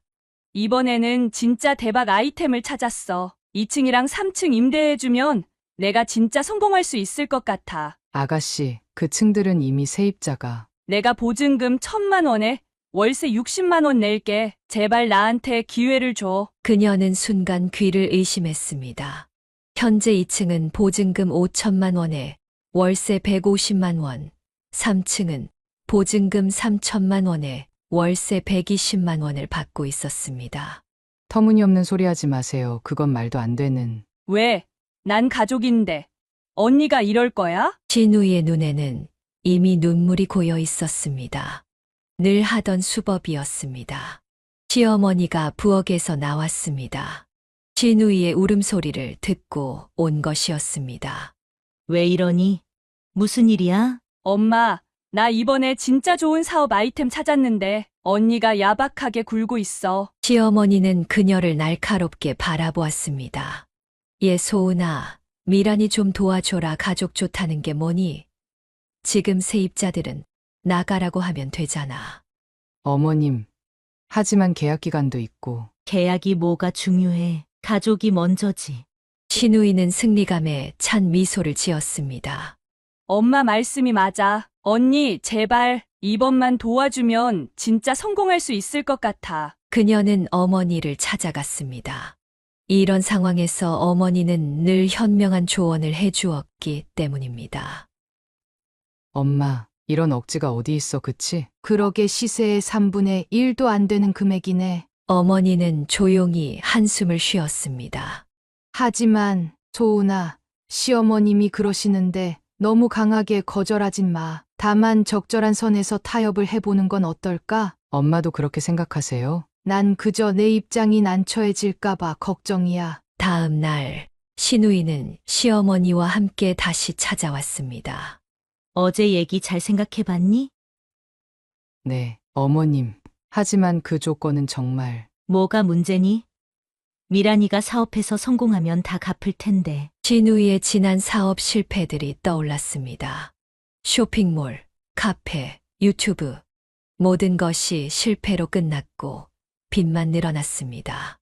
[SPEAKER 11] 이번에는 진짜 대박 아이템을 찾았어. 2층이랑 3층 임대해주면 내가 진짜 성공할 수 있을 것 같아.
[SPEAKER 5] 아가씨, 그 층들은 이미 세입자가.
[SPEAKER 11] 내가 보증금 1,000만 원에 월세 60만 원 낼게. 제발 나한테 기회를 줘.
[SPEAKER 3] 그녀는 순간 귀를 의심했습니다. 현재 2층은 보증금 5천만 원에 월세 150만 원, 3층은 보증금 3천만 원에 월세 120만 원을 받고 있었습니다.
[SPEAKER 5] 터무니없는 소리 하지 마세요. 그건 말도 안 되는.
[SPEAKER 11] 왜? 난 가족인데. 언니가 이럴 거야?
[SPEAKER 3] 신우이의 눈에는 이미 눈물이 고여 있었습니다. 늘 하던 수법이었습니다. 시어머니가 부엌에서 나왔습니다. 신우이의 울음소리를 듣고 온 것이었습니다.
[SPEAKER 4] 왜 이러니? 무슨 일이야?
[SPEAKER 11] 엄마, 나 이번에 진짜 좋은 사업 아이템 찾았는데 언니가 야박하게 굴고 있어.
[SPEAKER 3] 시어머니는 그녀를 날카롭게 바라보았습니다. 소은아, 미란이 좀 도와줘라. 가족 좋다는 게 뭐니? 지금 세입자들은 나가라고 하면 되잖아.
[SPEAKER 5] 어머님, 하지만 계약 기간도 있고.
[SPEAKER 4] 계약이 뭐가 중요해. 가족이 먼저지.
[SPEAKER 3] 신우이는 승리감에 찬 미소를 지었습니다.
[SPEAKER 11] 엄마 말씀이 맞아. 언니, 제발 이번만 도와주면 진짜 성공할 수 있을 것 같아.
[SPEAKER 3] 그녀는 어머니를 찾아갔습니다. 이런 상황에서 어머니는 늘 현명한 조언을 해주었기 때문입니다.
[SPEAKER 5] 엄마, 이런 억지가 어디 있어, 그치?
[SPEAKER 6] 그러게 시세의 3분의 1도 안 되는 금액이네.
[SPEAKER 3] 어머니는 조용히 한숨을 쉬었습니다.
[SPEAKER 6] 하지만 소은아, 시어머님이 그러시는데 너무 강하게 거절하진 마. 다만 적절한 선에서 타협을 해보는 건 어떨까?
[SPEAKER 5] 엄마도 그렇게 생각하세요?
[SPEAKER 6] 난 그저 내 입장이 난처해질까봐 걱정이야.
[SPEAKER 3] 다음 날 신우이는 시어머니와 함께 다시 찾아왔습니다.
[SPEAKER 4] 어제 얘기 잘 생각해봤니?
[SPEAKER 5] 네, 어머님. 하지만 그 조건은 정말.
[SPEAKER 4] 뭐가 문제니? 미란이가 사업해서 성공하면 다 갚을 텐데.
[SPEAKER 3] 신우이의 지난 사업 실패들이 떠올랐습니다. 쇼핑몰, 카페, 유튜브, 모든 것이 실패로 끝났고 빚만 늘어났습니다.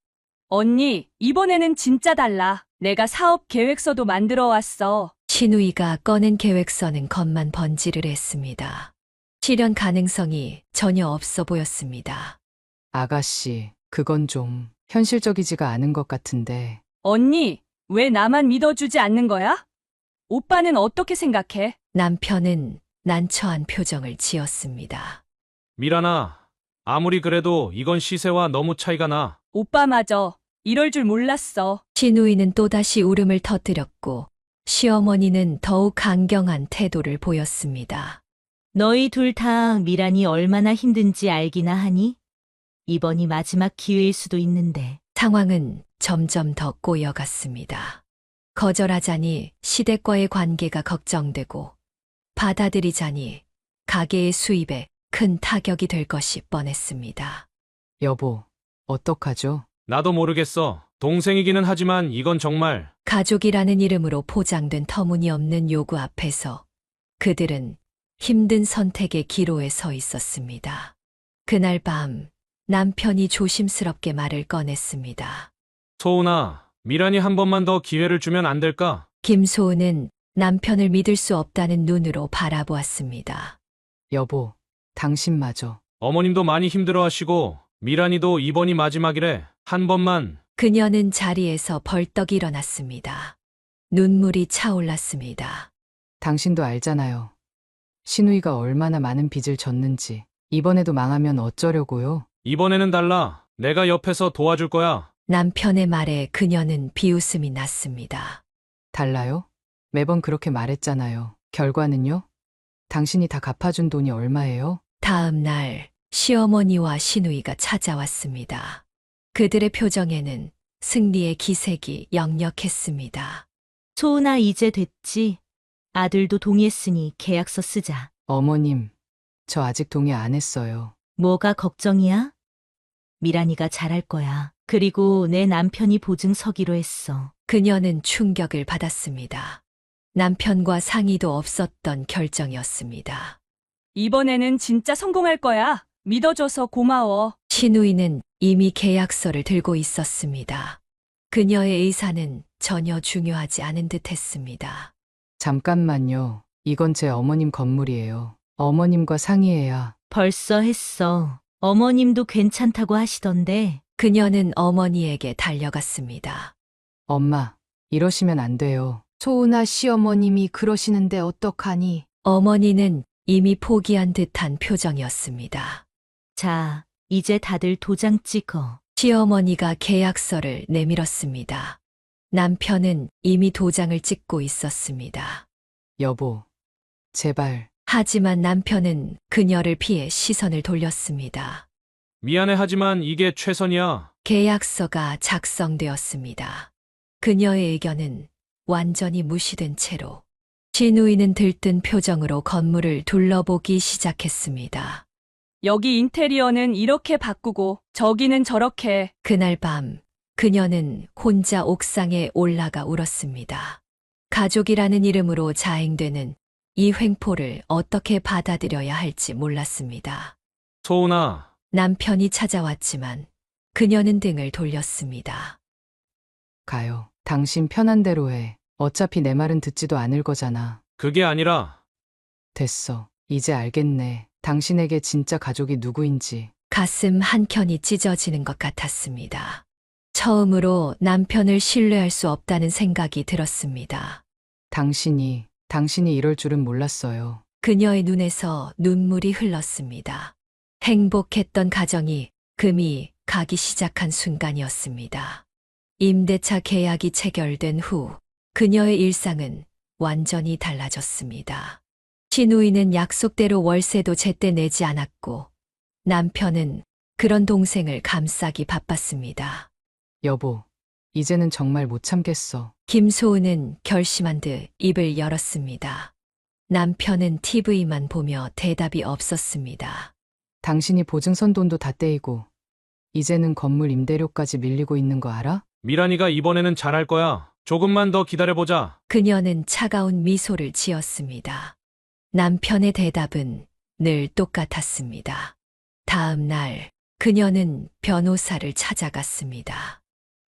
[SPEAKER 11] 언니, 이번에는 진짜 달라. 내가 사업 계획서도 만들어 왔어.
[SPEAKER 3] 신우이가 꺼낸 계획서는 겉만 번지를 했습니다. 실현 가능성이 전혀 없어 보였습니다.
[SPEAKER 5] 아가씨, 그건 좀 현실적이지가 않은 것 같은데.
[SPEAKER 11] 언니, 왜 나만 믿어주지 않는 거야? 오빠는 어떻게 생각해?
[SPEAKER 3] 남편은 난처한 표정을 지었습니다.
[SPEAKER 1] 미란아, 아무리 그래도 이건 시세와 너무 차이가 나.
[SPEAKER 11] 오빠마저 이럴 줄 몰랐어.
[SPEAKER 3] 신우이는 또다시 울음을 터뜨렸고 시어머니는 더욱 강경한 태도를 보였습니다.
[SPEAKER 4] 너희 둘 다 미란이 얼마나 힘든지 알기나 하니? 이번이 마지막 기회일 수도 있는데.
[SPEAKER 3] 상황은 점점 더 꼬여갔습니다. 거절하자니 시댁과의 관계가 걱정되고 받아들이자니 가게의 수입에 큰 타격이 될 것이 뻔했습니다.
[SPEAKER 5] 여보, 어떡하죠?
[SPEAKER 1] 나도 모르겠어. 동생이기는 하지만 이건 정말.
[SPEAKER 3] 가족이라는 이름으로 포장된 터무니없는 요구 앞에서 그들은 힘든 선택의 기로에 서 있었습니다. 그날 밤 남편이 조심스럽게 말을 꺼냈습니다.
[SPEAKER 1] 소은아, 미란이 한 번만 더 기회를 주면 안 될까?
[SPEAKER 3] 김소은은 남편을 믿을 수 없다는 눈으로 바라보았습니다.
[SPEAKER 5] 여보, 당신마저.
[SPEAKER 1] 어머님도 많이 힘들어하시고 미란이도 이번이 마지막이래. 한 번만.
[SPEAKER 3] 그녀는 자리에서 벌떡 일어났습니다. 눈물이 차올랐습니다.
[SPEAKER 5] 당신도 알잖아요. 신우이가 얼마나 많은 빚을 졌는지. 이번에도 망하면 어쩌려고요?
[SPEAKER 1] 이번에는 달라. 내가 옆에서 도와줄 거야.
[SPEAKER 3] 남편의 말에 그녀는 비웃음이 났습니다.
[SPEAKER 5] 달라요? 매번 그렇게 말했잖아요. 결과는요? 당신이 다 갚아준 돈이 얼마예요?
[SPEAKER 3] 다음 날 시어머니와 신우이가 찾아왔습니다. 그들의 표정에는 승리의 기색이 역력했습니다.
[SPEAKER 4] 소은아, 이제 됐지. 아들도 동의했으니 계약서 쓰자.
[SPEAKER 5] 어머님, 저 아직 동의 안 했어요.
[SPEAKER 4] 뭐가 걱정이야? 미란이가 잘할 거야. 그리고 내 남편이 보증 서기로 했어.
[SPEAKER 3] 그녀는 충격을 받았습니다. 남편과 상의도 없었던 결정이었습니다.
[SPEAKER 11] 이번에는 진짜 성공할 거야. 믿어줘서 고마워.
[SPEAKER 3] 신우이는 이미 계약서를 들고 있었습니다. 그녀의 의사는 전혀 중요하지 않은 듯 했습니다.
[SPEAKER 5] 잠깐만요. 이건 제 어머님 건물이에요. 어머님과 상의해야.
[SPEAKER 4] 벌써 했어. 어머님도 괜찮다고 하시던데.
[SPEAKER 3] 그녀는 어머니에게 달려갔습니다.
[SPEAKER 5] 엄마, 이러시면 안 돼요.
[SPEAKER 6] 소은아, 시어머님이 그러시는데 어떡하니?
[SPEAKER 3] 어머니는 이미 포기한 듯한 표정이었습니다.
[SPEAKER 4] 자, 이제 다들 도장 찍어.
[SPEAKER 3] 시어머니가 계약서를 내밀었습니다. 남편은 이미 도장을 찍고 있었습니다.
[SPEAKER 5] 여보, 제발.
[SPEAKER 3] 하지만 남편은 그녀를 피해 시선을 돌렸습니다.
[SPEAKER 1] 미안해 하지만 이게 최선이야.
[SPEAKER 3] 계약서가 작성되었습니다. 그녀의 의견은 완전히 무시된 채로 신우이는 들뜬 표정으로 건물을 둘러보기 시작했습니다.
[SPEAKER 11] 여기 인테리어는 이렇게 바꾸고 저기는 저렇게.
[SPEAKER 3] 그날 밤 그녀는 혼자 옥상에 올라가 울었습니다. 가족이라는 이름으로 자행되는 이 횡포를 어떻게 받아들여야 할지 몰랐습니다.
[SPEAKER 1] 소은아,
[SPEAKER 3] 남편이 찾아왔지만 그녀는 등을 돌렸습니다.
[SPEAKER 5] 가요. 당신 편한 대로 해. 어차피 내 말은 듣지도 않을 거잖아.
[SPEAKER 1] 그게 아니라.
[SPEAKER 5] 됐어. 이제 알겠네. 당신에게 진짜 가족이 누구인지.
[SPEAKER 3] 가슴 한켠이 찢어지는 것 같았습니다. 처음으로 남편을 신뢰할 수 없다는 생각이 들었습니다.
[SPEAKER 5] 당신이 이럴 줄은 몰랐어요.
[SPEAKER 3] 그녀의 눈에서 눈물이 흘렀습니다. 행복했던 가정이 금이 가기 시작한 순간이었습니다. 임대차 계약이 체결된 후 그녀의 일상은 완전히 달라졌습니다. 신우이는 약속대로 월세도 제때 내지 않았고 남편은 그런 동생을 감싸기 바빴습니다.
[SPEAKER 5] 여보, 이제는 정말 못 참겠어.
[SPEAKER 3] 김소은은 결심한 듯 입을 열었습니다. 남편은 TV만 보며 대답이 없었습니다.
[SPEAKER 5] 당신이 보증선 돈도 다 떼이고 이제는 건물 임대료까지 밀리고 있는 거 알아?
[SPEAKER 1] 미란이가 이번에는 잘할 거야. 조금만 더 기다려보자.
[SPEAKER 3] 그녀는 차가운 미소를 지었습니다. 남편의 대답은 늘 똑같았습니다. 다음 날 그녀는 변호사를 찾아갔습니다.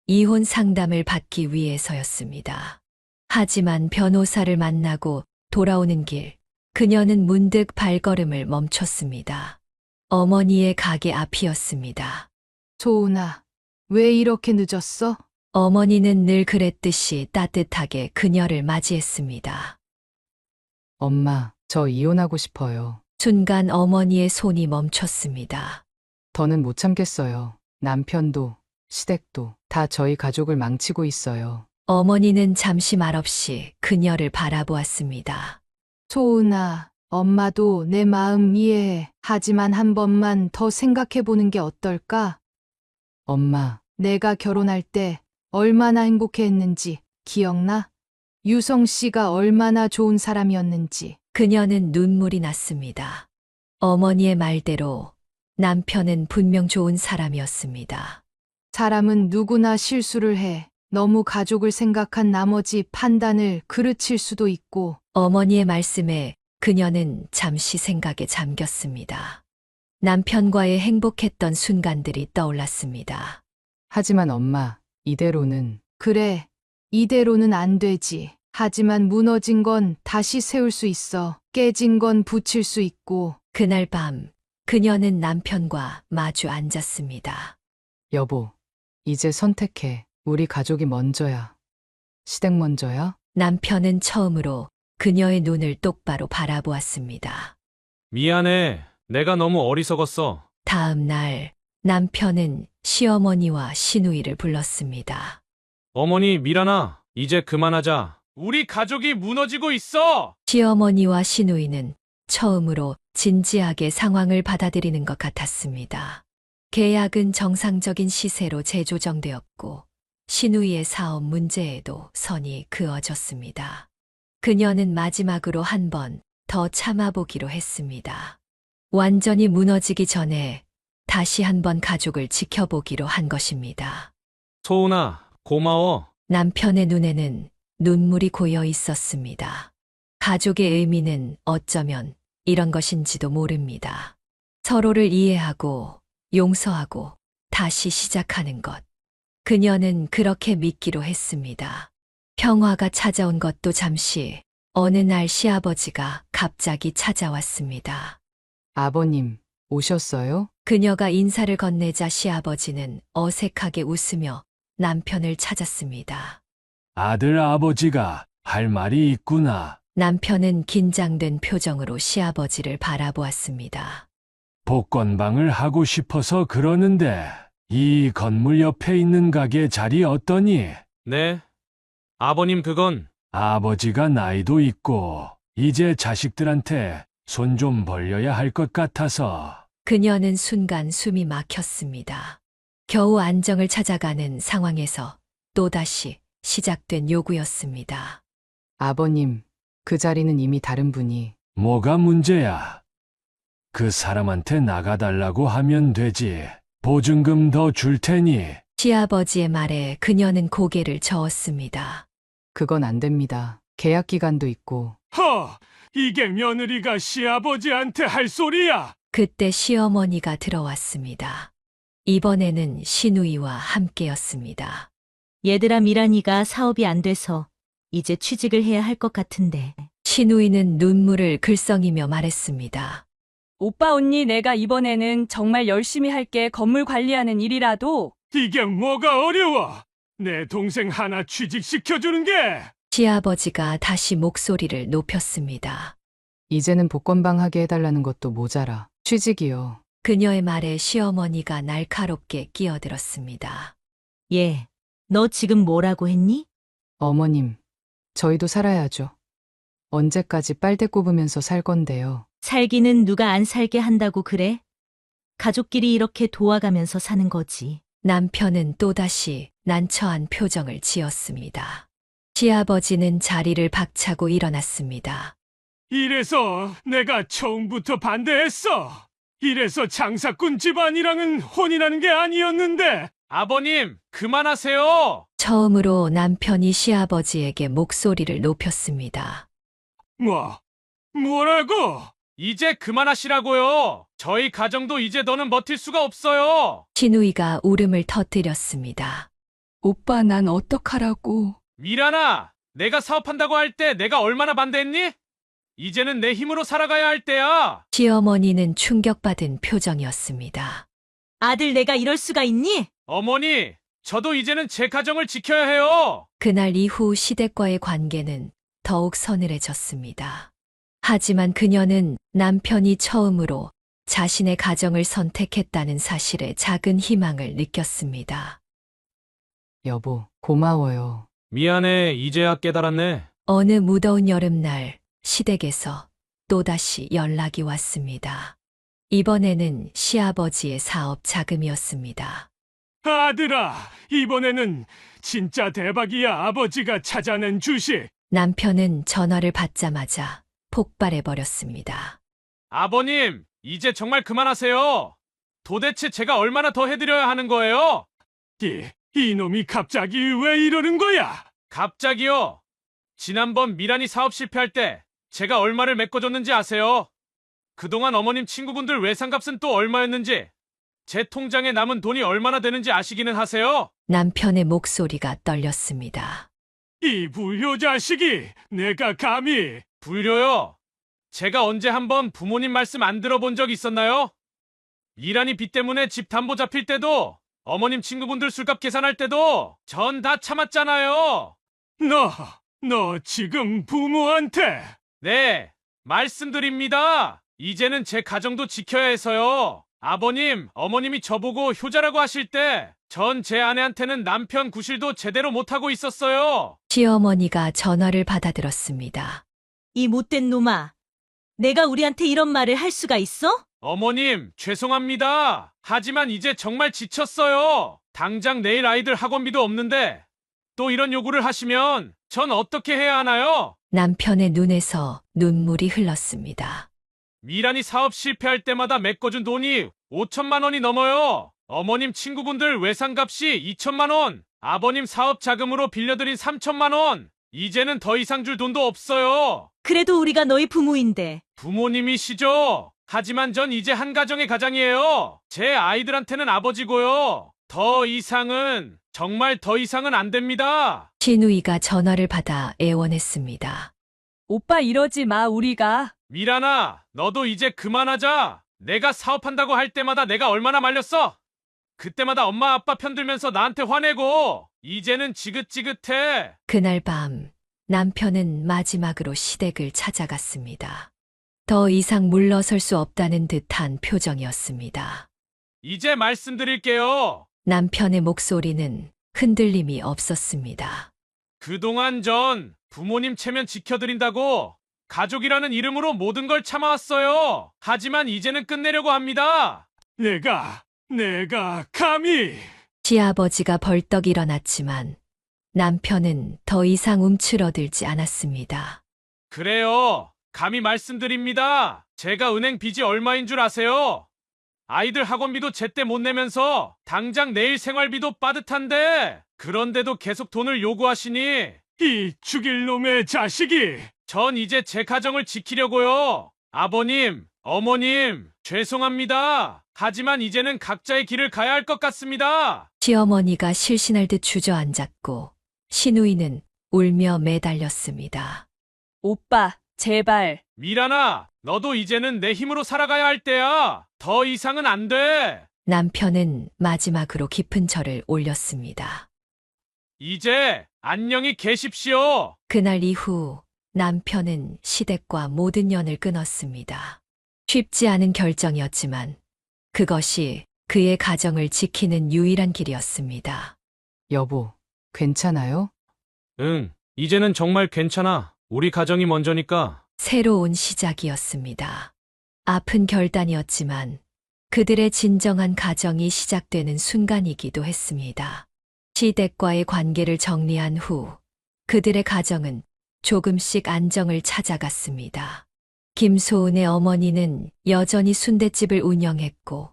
[SPEAKER 3] 이혼 상담을 받기 위해서였습니다. 하지만 변호사를 만나고 돌아오는 길, 그녀는 문득 발걸음을 멈췄습니다. 어머니의 가게 앞이었습니다.
[SPEAKER 6] 소은아, 왜 이렇게 늦었어?
[SPEAKER 3] 어머니는 늘 그랬듯이 따뜻하게 그녀를 맞이했습니다.
[SPEAKER 5] 엄마, 저 이혼하고 싶어요.
[SPEAKER 3] 순간 어머니의 손이 멈췄습니다.
[SPEAKER 5] 더는 못 참겠어요. 남편도, 시댁도 다 저희 가족을 망치고 있어요.
[SPEAKER 3] 어머니는 잠시 말없이 그녀를 바라보았습니다.
[SPEAKER 6] 소은아, 엄마도 내 마음 이해해. 하지만 한 번만 더 생각해 보는 게 어떨까?
[SPEAKER 5] 엄마,
[SPEAKER 6] 내가 결혼할 때 얼마나 행복해했는지 기억나? 유성 씨가 얼마나 좋은 사람이었는지.
[SPEAKER 3] 그녀는 눈물이 났습니다. 어머니의 말대로 남편은 분명 좋은 사람이었습니다.
[SPEAKER 6] 사람은 누구나 실수를 해. 너무 가족을 생각한 나머지 판단을 그르칠 수도 있고.
[SPEAKER 3] 어머니의 말씀에 그녀는 잠시 생각에 잠겼습니다. 남편과의 행복했던 순간들이 떠올랐습니다.
[SPEAKER 5] 하지만 엄마, 이대로는.
[SPEAKER 6] 그래, 이대로는 안 되지. 하지만 무너진 건 다시 세울 수 있어. 깨진 건 붙일 수 있고.
[SPEAKER 3] 그날 밤 그녀는 남편과 마주 앉았습니다.
[SPEAKER 5] 여보, 이제 선택해. 우리 가족이 먼저야. 시댁 먼저야?
[SPEAKER 3] 남편은 처음으로 그녀의 눈을 똑바로 바라보았습니다.
[SPEAKER 1] 미안해. 내가 너무 어리석었어.
[SPEAKER 3] 다음 날 남편은 시어머니와 시누이를 불렀습니다.
[SPEAKER 1] 어머니, 미란아, 이제 그만하자. 우리 가족이 무너지고 있어!
[SPEAKER 3] 시어머니와 시누이는 처음으로 진지하게 상황을 받아들이는 것 같았습니다. 계약은 정상적인 시세로 재조정되었고 시누이의 사업 문제에도 선이 그어졌습니다. 그녀는 마지막으로 한 번 더 참아보기로 했습니다. 완전히 무너지기 전에 다시 한 번 가족을 지켜보기로 한 것입니다.
[SPEAKER 1] 소은아, 고마워.
[SPEAKER 3] 남편의 눈에는 눈물이 고여 있었습니다. 가족의 의미는 어쩌면 이런 것인지도 모릅니다. 서로를 이해하고 용서하고 다시 시작하는 것. 그녀는 그렇게 믿기로 했습니다. 평화가 찾아온 것도 잠시, 어느 날 시아버지가 갑자기 찾아왔습니다.
[SPEAKER 5] 아버님, 오셨어요?
[SPEAKER 3] 그녀가 인사를 건네자 시아버지는 어색하게 웃으며 남편을 찾았습니다.
[SPEAKER 2] 아들 아버지가 할 말이 있구나.
[SPEAKER 3] 남편은 긴장된 표정으로 시아버지를 바라보았습니다.
[SPEAKER 2] 복권방을 하고 싶어서 그러는데 이 건물 옆에 있는 가게 자리 어떠니?
[SPEAKER 1] 네. 아버님, 그건
[SPEAKER 2] 아버지가 나이도 있고 이제 자식들한테 손 좀 벌려야 할 것 같아서.
[SPEAKER 3] 그녀는 순간 숨이 막혔습니다. 겨우 안정을 찾아가는 상황에서 또다시 시작된 요구였습니다.
[SPEAKER 5] 아버님, 그 자리는 이미 다른 분이.
[SPEAKER 2] 뭐가 문제야? 그 사람한테 나가달라고 하면 되지. 보증금 더 줄 테니.
[SPEAKER 3] 시아버지의 말에 그녀는 고개를 저었습니다.
[SPEAKER 5] 그건 안 됩니다. 계약 기간도 있고.
[SPEAKER 2] 이게 며느리가 시아버지한테 할 소리야?
[SPEAKER 3] 그때 시어머니가 들어왔습니다. 이번에는 시누이와 함께였습니다.
[SPEAKER 4] 얘들아, 미란이가 사업이 안 돼서 이제 취직을 해야 할 것 같은데.
[SPEAKER 3] 시누이는 눈물을 글썽이며 말했습니다.
[SPEAKER 11] 오빠 언니 내가 이번에는 정말 열심히 할게. 건물 관리하는 일이라도.
[SPEAKER 2] 이게 뭐가 어려워? 내 동생 하나 취직시켜주는 게.
[SPEAKER 3] 시아버지가 다시 목소리를 높였습니다.
[SPEAKER 5] 이제는 복권방 하게 해달라는 것도 모자라. 취직이요.
[SPEAKER 3] 그녀의 말에 시어머니가 날카롭게 끼어들었습니다.
[SPEAKER 4] 예. 너 지금 뭐라고 했니?
[SPEAKER 5] 어머님, 저희도 살아야죠. 언제까지 빨대 꼽으면서 살 건데요.
[SPEAKER 4] 살기는 누가 안 살게 한다고 그래? 가족끼리 이렇게 도와가면서 사는 거지.
[SPEAKER 3] 남편은 또다시 난처한 표정을 지었습니다. 시아버지는 자리를 박차고 일어났습니다.
[SPEAKER 1] 이래서 내가 처음부터 반대했어. 이래서 장사꾼 집안이랑은 혼인하는 게 아니었는데. 아버님, 그만하세요.
[SPEAKER 3] 처음으로 남편이 시아버지에게 목소리를 높였습니다.
[SPEAKER 1] 뭐라고? 이제 그만하시라고요. 저희 가정도 이제 더는 버틸 수가 없어요.
[SPEAKER 3] 신우이가 울음을 터뜨렸습니다.
[SPEAKER 11] 오빠, 난 어떡하라고.
[SPEAKER 1] 미란아, 내가 사업한다고 할 때 내가 얼마나 반대했니? 이제는 내 힘으로 살아가야 할 때야.
[SPEAKER 3] 시어머니는 충격받은 표정이었습니다.
[SPEAKER 4] 아들, 내가 이럴 수가 있니?
[SPEAKER 1] 어머니, 저도 이제는 제 가정을 지켜야 해요.
[SPEAKER 3] 그날 이후 시댁과의 관계는 더욱 서늘해졌습니다. 하지만 그녀는 남편이 처음으로 자신의 가정을 선택했다는 사실에 작은 희망을 느꼈습니다.
[SPEAKER 5] 여보, 고마워요.
[SPEAKER 1] 미안해, 이제야 깨달았네.
[SPEAKER 3] 어느 무더운 여름날 시댁에서 또다시 연락이 왔습니다. 이번에는 시아버지의 사업 자금이었습니다.
[SPEAKER 1] 아들아, 이번에는 진짜 대박이야. 아버지가 찾아낸 주식.
[SPEAKER 3] 남편은 전화를 받자마자 폭발해버렸습니다.
[SPEAKER 1] 아버님, 이제 정말 그만하세요. 도대체 제가 얼마나 더 해드려야 하는 거예요? 이놈이 갑자기 왜 이러는 거야? 갑자기요? 지난번 미란이 사업 실패할 때 제가 얼마를 메꿔줬는지 아세요? 그동안 어머님 친구분들 외상값은 또 얼마였는지, 제 통장에 남은 돈이 얼마나 되는지 아시기는 하세요?
[SPEAKER 3] 남편의 목소리가 떨렸습니다.
[SPEAKER 1] 이 불효 자식이 내가 감히... 불효요? 제가 언제 한번 부모님 말씀 안 들어본 적 있었나요? 미란이 빚 때문에 집 담보 잡힐 때도, 어머님 친구분들 술값 계산할 때도 전 다 참았잖아요. 너 지금 부모한테... 네, 말씀드립니다. 이제는 제 가정도 지켜야 해서요. 아버님, 어머님이 저보고 효자라고 하실 때 전 제 아내한테는 남편 구실도 제대로 못하고 있었어요.
[SPEAKER 3] 시어머니가 전화를 받아들었습니다.
[SPEAKER 4] 이 못된 놈아. 내가 우리한테 이런 말을 할 수가 있어?
[SPEAKER 1] 어머님, 죄송합니다. 하지만 이제 정말 지쳤어요. 당장 내일 아이들 학원비도 없는데 또 이런 요구를 하시면 전 어떻게 해야 하나요?
[SPEAKER 3] 남편의 눈에서 눈물이 흘렀습니다.
[SPEAKER 1] 미란이 사업 실패할 때마다 메꿔준 돈이 5천만 원이 넘어요. 어머님 친구분들 외상값이 2천만 원, 아버님 사업 자금으로 빌려드린 3천만 원. 이제는 더 이상 줄 돈도 없어요.
[SPEAKER 4] 그래도 우리가 너희 부모인데.
[SPEAKER 1] 부모님이시죠? 하지만 전 이제 한 가정의 가장이에요. 제 아이들한테는 아버지고요. 더 이상은, 정말 더 이상은 안 됩니다.
[SPEAKER 3] 신우이가 전화를 받아 애원했습니다.
[SPEAKER 11] 오빠, 이러지 마, 우리가.
[SPEAKER 1] 미란아, 너도 이제 그만하자. 내가 사업한다고 할 때마다 내가 얼마나 말렸어? 그때마다 엄마 아빠 편들면서 나한테 화내고 이제는 지긋지긋해.
[SPEAKER 3] 그날 밤 남편은 마지막으로 시댁을 찾아갔습니다. 더 이상 물러설 수 없다는 듯한 표정이었습니다.
[SPEAKER 1] 이제 말씀드릴게요.
[SPEAKER 3] 남편의 목소리는 흔들림이 없었습니다.
[SPEAKER 1] 그동안 전 부모님 체면 지켜드린다고 가족이라는 이름으로 모든 걸 참아왔어요. 하지만 이제는 끝내려고 합니다. 내가 감히...
[SPEAKER 3] 시아버지가 벌떡 일어났지만 남편은 더 이상 움츠러들지 않았습니다.
[SPEAKER 1] 그래요. 감히 말씀드립니다. 제가 은행 빚이 얼마인 줄 아세요? 아이들 학원비도 제때 못 내면서 당장 내일 생활비도 빠듯한데, 그런데도 계속 돈을 요구하시니 이 죽일 놈의 자식이. 전 이제 제 가정을 지키려고요. 아버님, 어머님, 죄송합니다. 하지만 이제는 각자의 길을 가야 할 것 같습니다.
[SPEAKER 3] 시어머니가 실신할 듯 주저앉았고 신우이는 울며 매달렸습니다.
[SPEAKER 11] 오빠, 제발.
[SPEAKER 1] 미란아, 너도 이제는 내 힘으로 살아가야 할 때야. 더 이상은 안 돼.
[SPEAKER 3] 남편은 마지막으로 깊은 절을 올렸습니다.
[SPEAKER 1] 이제 안녕히 계십시오.
[SPEAKER 3] 그날 이후 남편은 시댁과 모든 연을 끊었습니다. 쉽지 않은 결정이었지만 그것이 그의 가정을 지키는 유일한 길이었습니다.
[SPEAKER 5] 여보, 괜찮아요?
[SPEAKER 1] 응, 이제는 정말 괜찮아. 우리 가정이 먼저니까.
[SPEAKER 3] 새로운 시작이었습니다. 아픈 결단이었지만 그들의 진정한 가정이 시작되는 순간이기도 했습니다. 시댁과의 관계를 정리한 후 그들의 가정은 조금씩 안정을 찾아갔습니다. 김소은의 어머니는 여전히 순댓집을 운영했고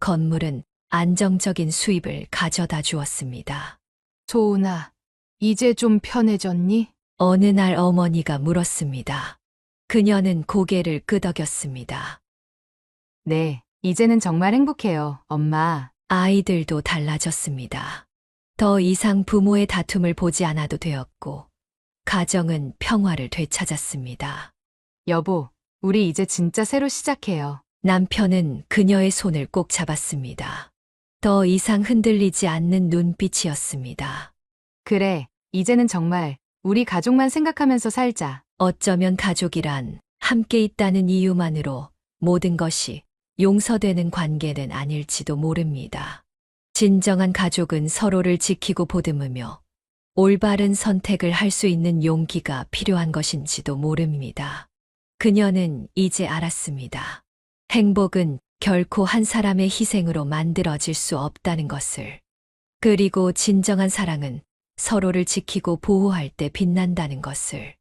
[SPEAKER 3] 건물은 안정적인 수입을 가져다 주었습니다.
[SPEAKER 6] 소은아, 이제 좀 편해졌니?
[SPEAKER 3] 어느 날 어머니가 물었습니다. 그녀는 고개를 끄덕였습니다.
[SPEAKER 5] 네, 이제는 정말 행복해요, 엄마.
[SPEAKER 3] 아이들도 달라졌습니다. 더 이상 부모의 다툼을 보지 않아도 되었고, 가정은 평화를 되찾았습니다.
[SPEAKER 5] 여보, 우리 이제 진짜 새로 시작해요.
[SPEAKER 3] 남편은 그녀의 손을 꼭 잡았습니다. 더 이상 흔들리지 않는 눈빛이었습니다.
[SPEAKER 5] 그래, 이제는 정말 우리 가족만 생각하면서 살자.
[SPEAKER 3] 어쩌면 가족이란 함께 있다는 이유만으로 모든 것이 용서되는 관계는 아닐지도 모릅니다. 진정한 가족은 서로를 지키고 보듬으며 올바른 선택을 할 수 있는 용기가 필요한 것인지도 모릅니다. 그녀는 이제 알았습니다. 행복은 결코 한 사람의 희생으로 만들어질 수 없다는 것을. 그리고 진정한 사랑은 서로를 지키고 보호할 때 빛난다는 것을.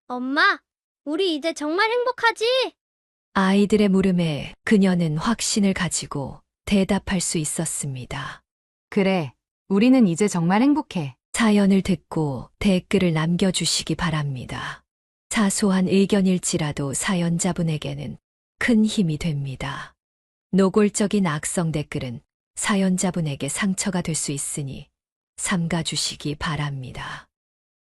[SPEAKER 8] 엄마, 우리 이제 정말 행복하지?
[SPEAKER 3] 아이들의 물음에 그녀는 확신을 가지고 대답할 수 있었습니다.
[SPEAKER 5] 그래, 우리는 이제 정말 행복해.
[SPEAKER 3] 사연을 듣고 댓글을 남겨주시기 바랍니다. 사소한 의견일지라도 사연자분에게는 큰 힘이 됩니다. 노골적인 악성 댓글은 사연자분에게 상처가 될 수 있으니 삼가주시기 바랍니다.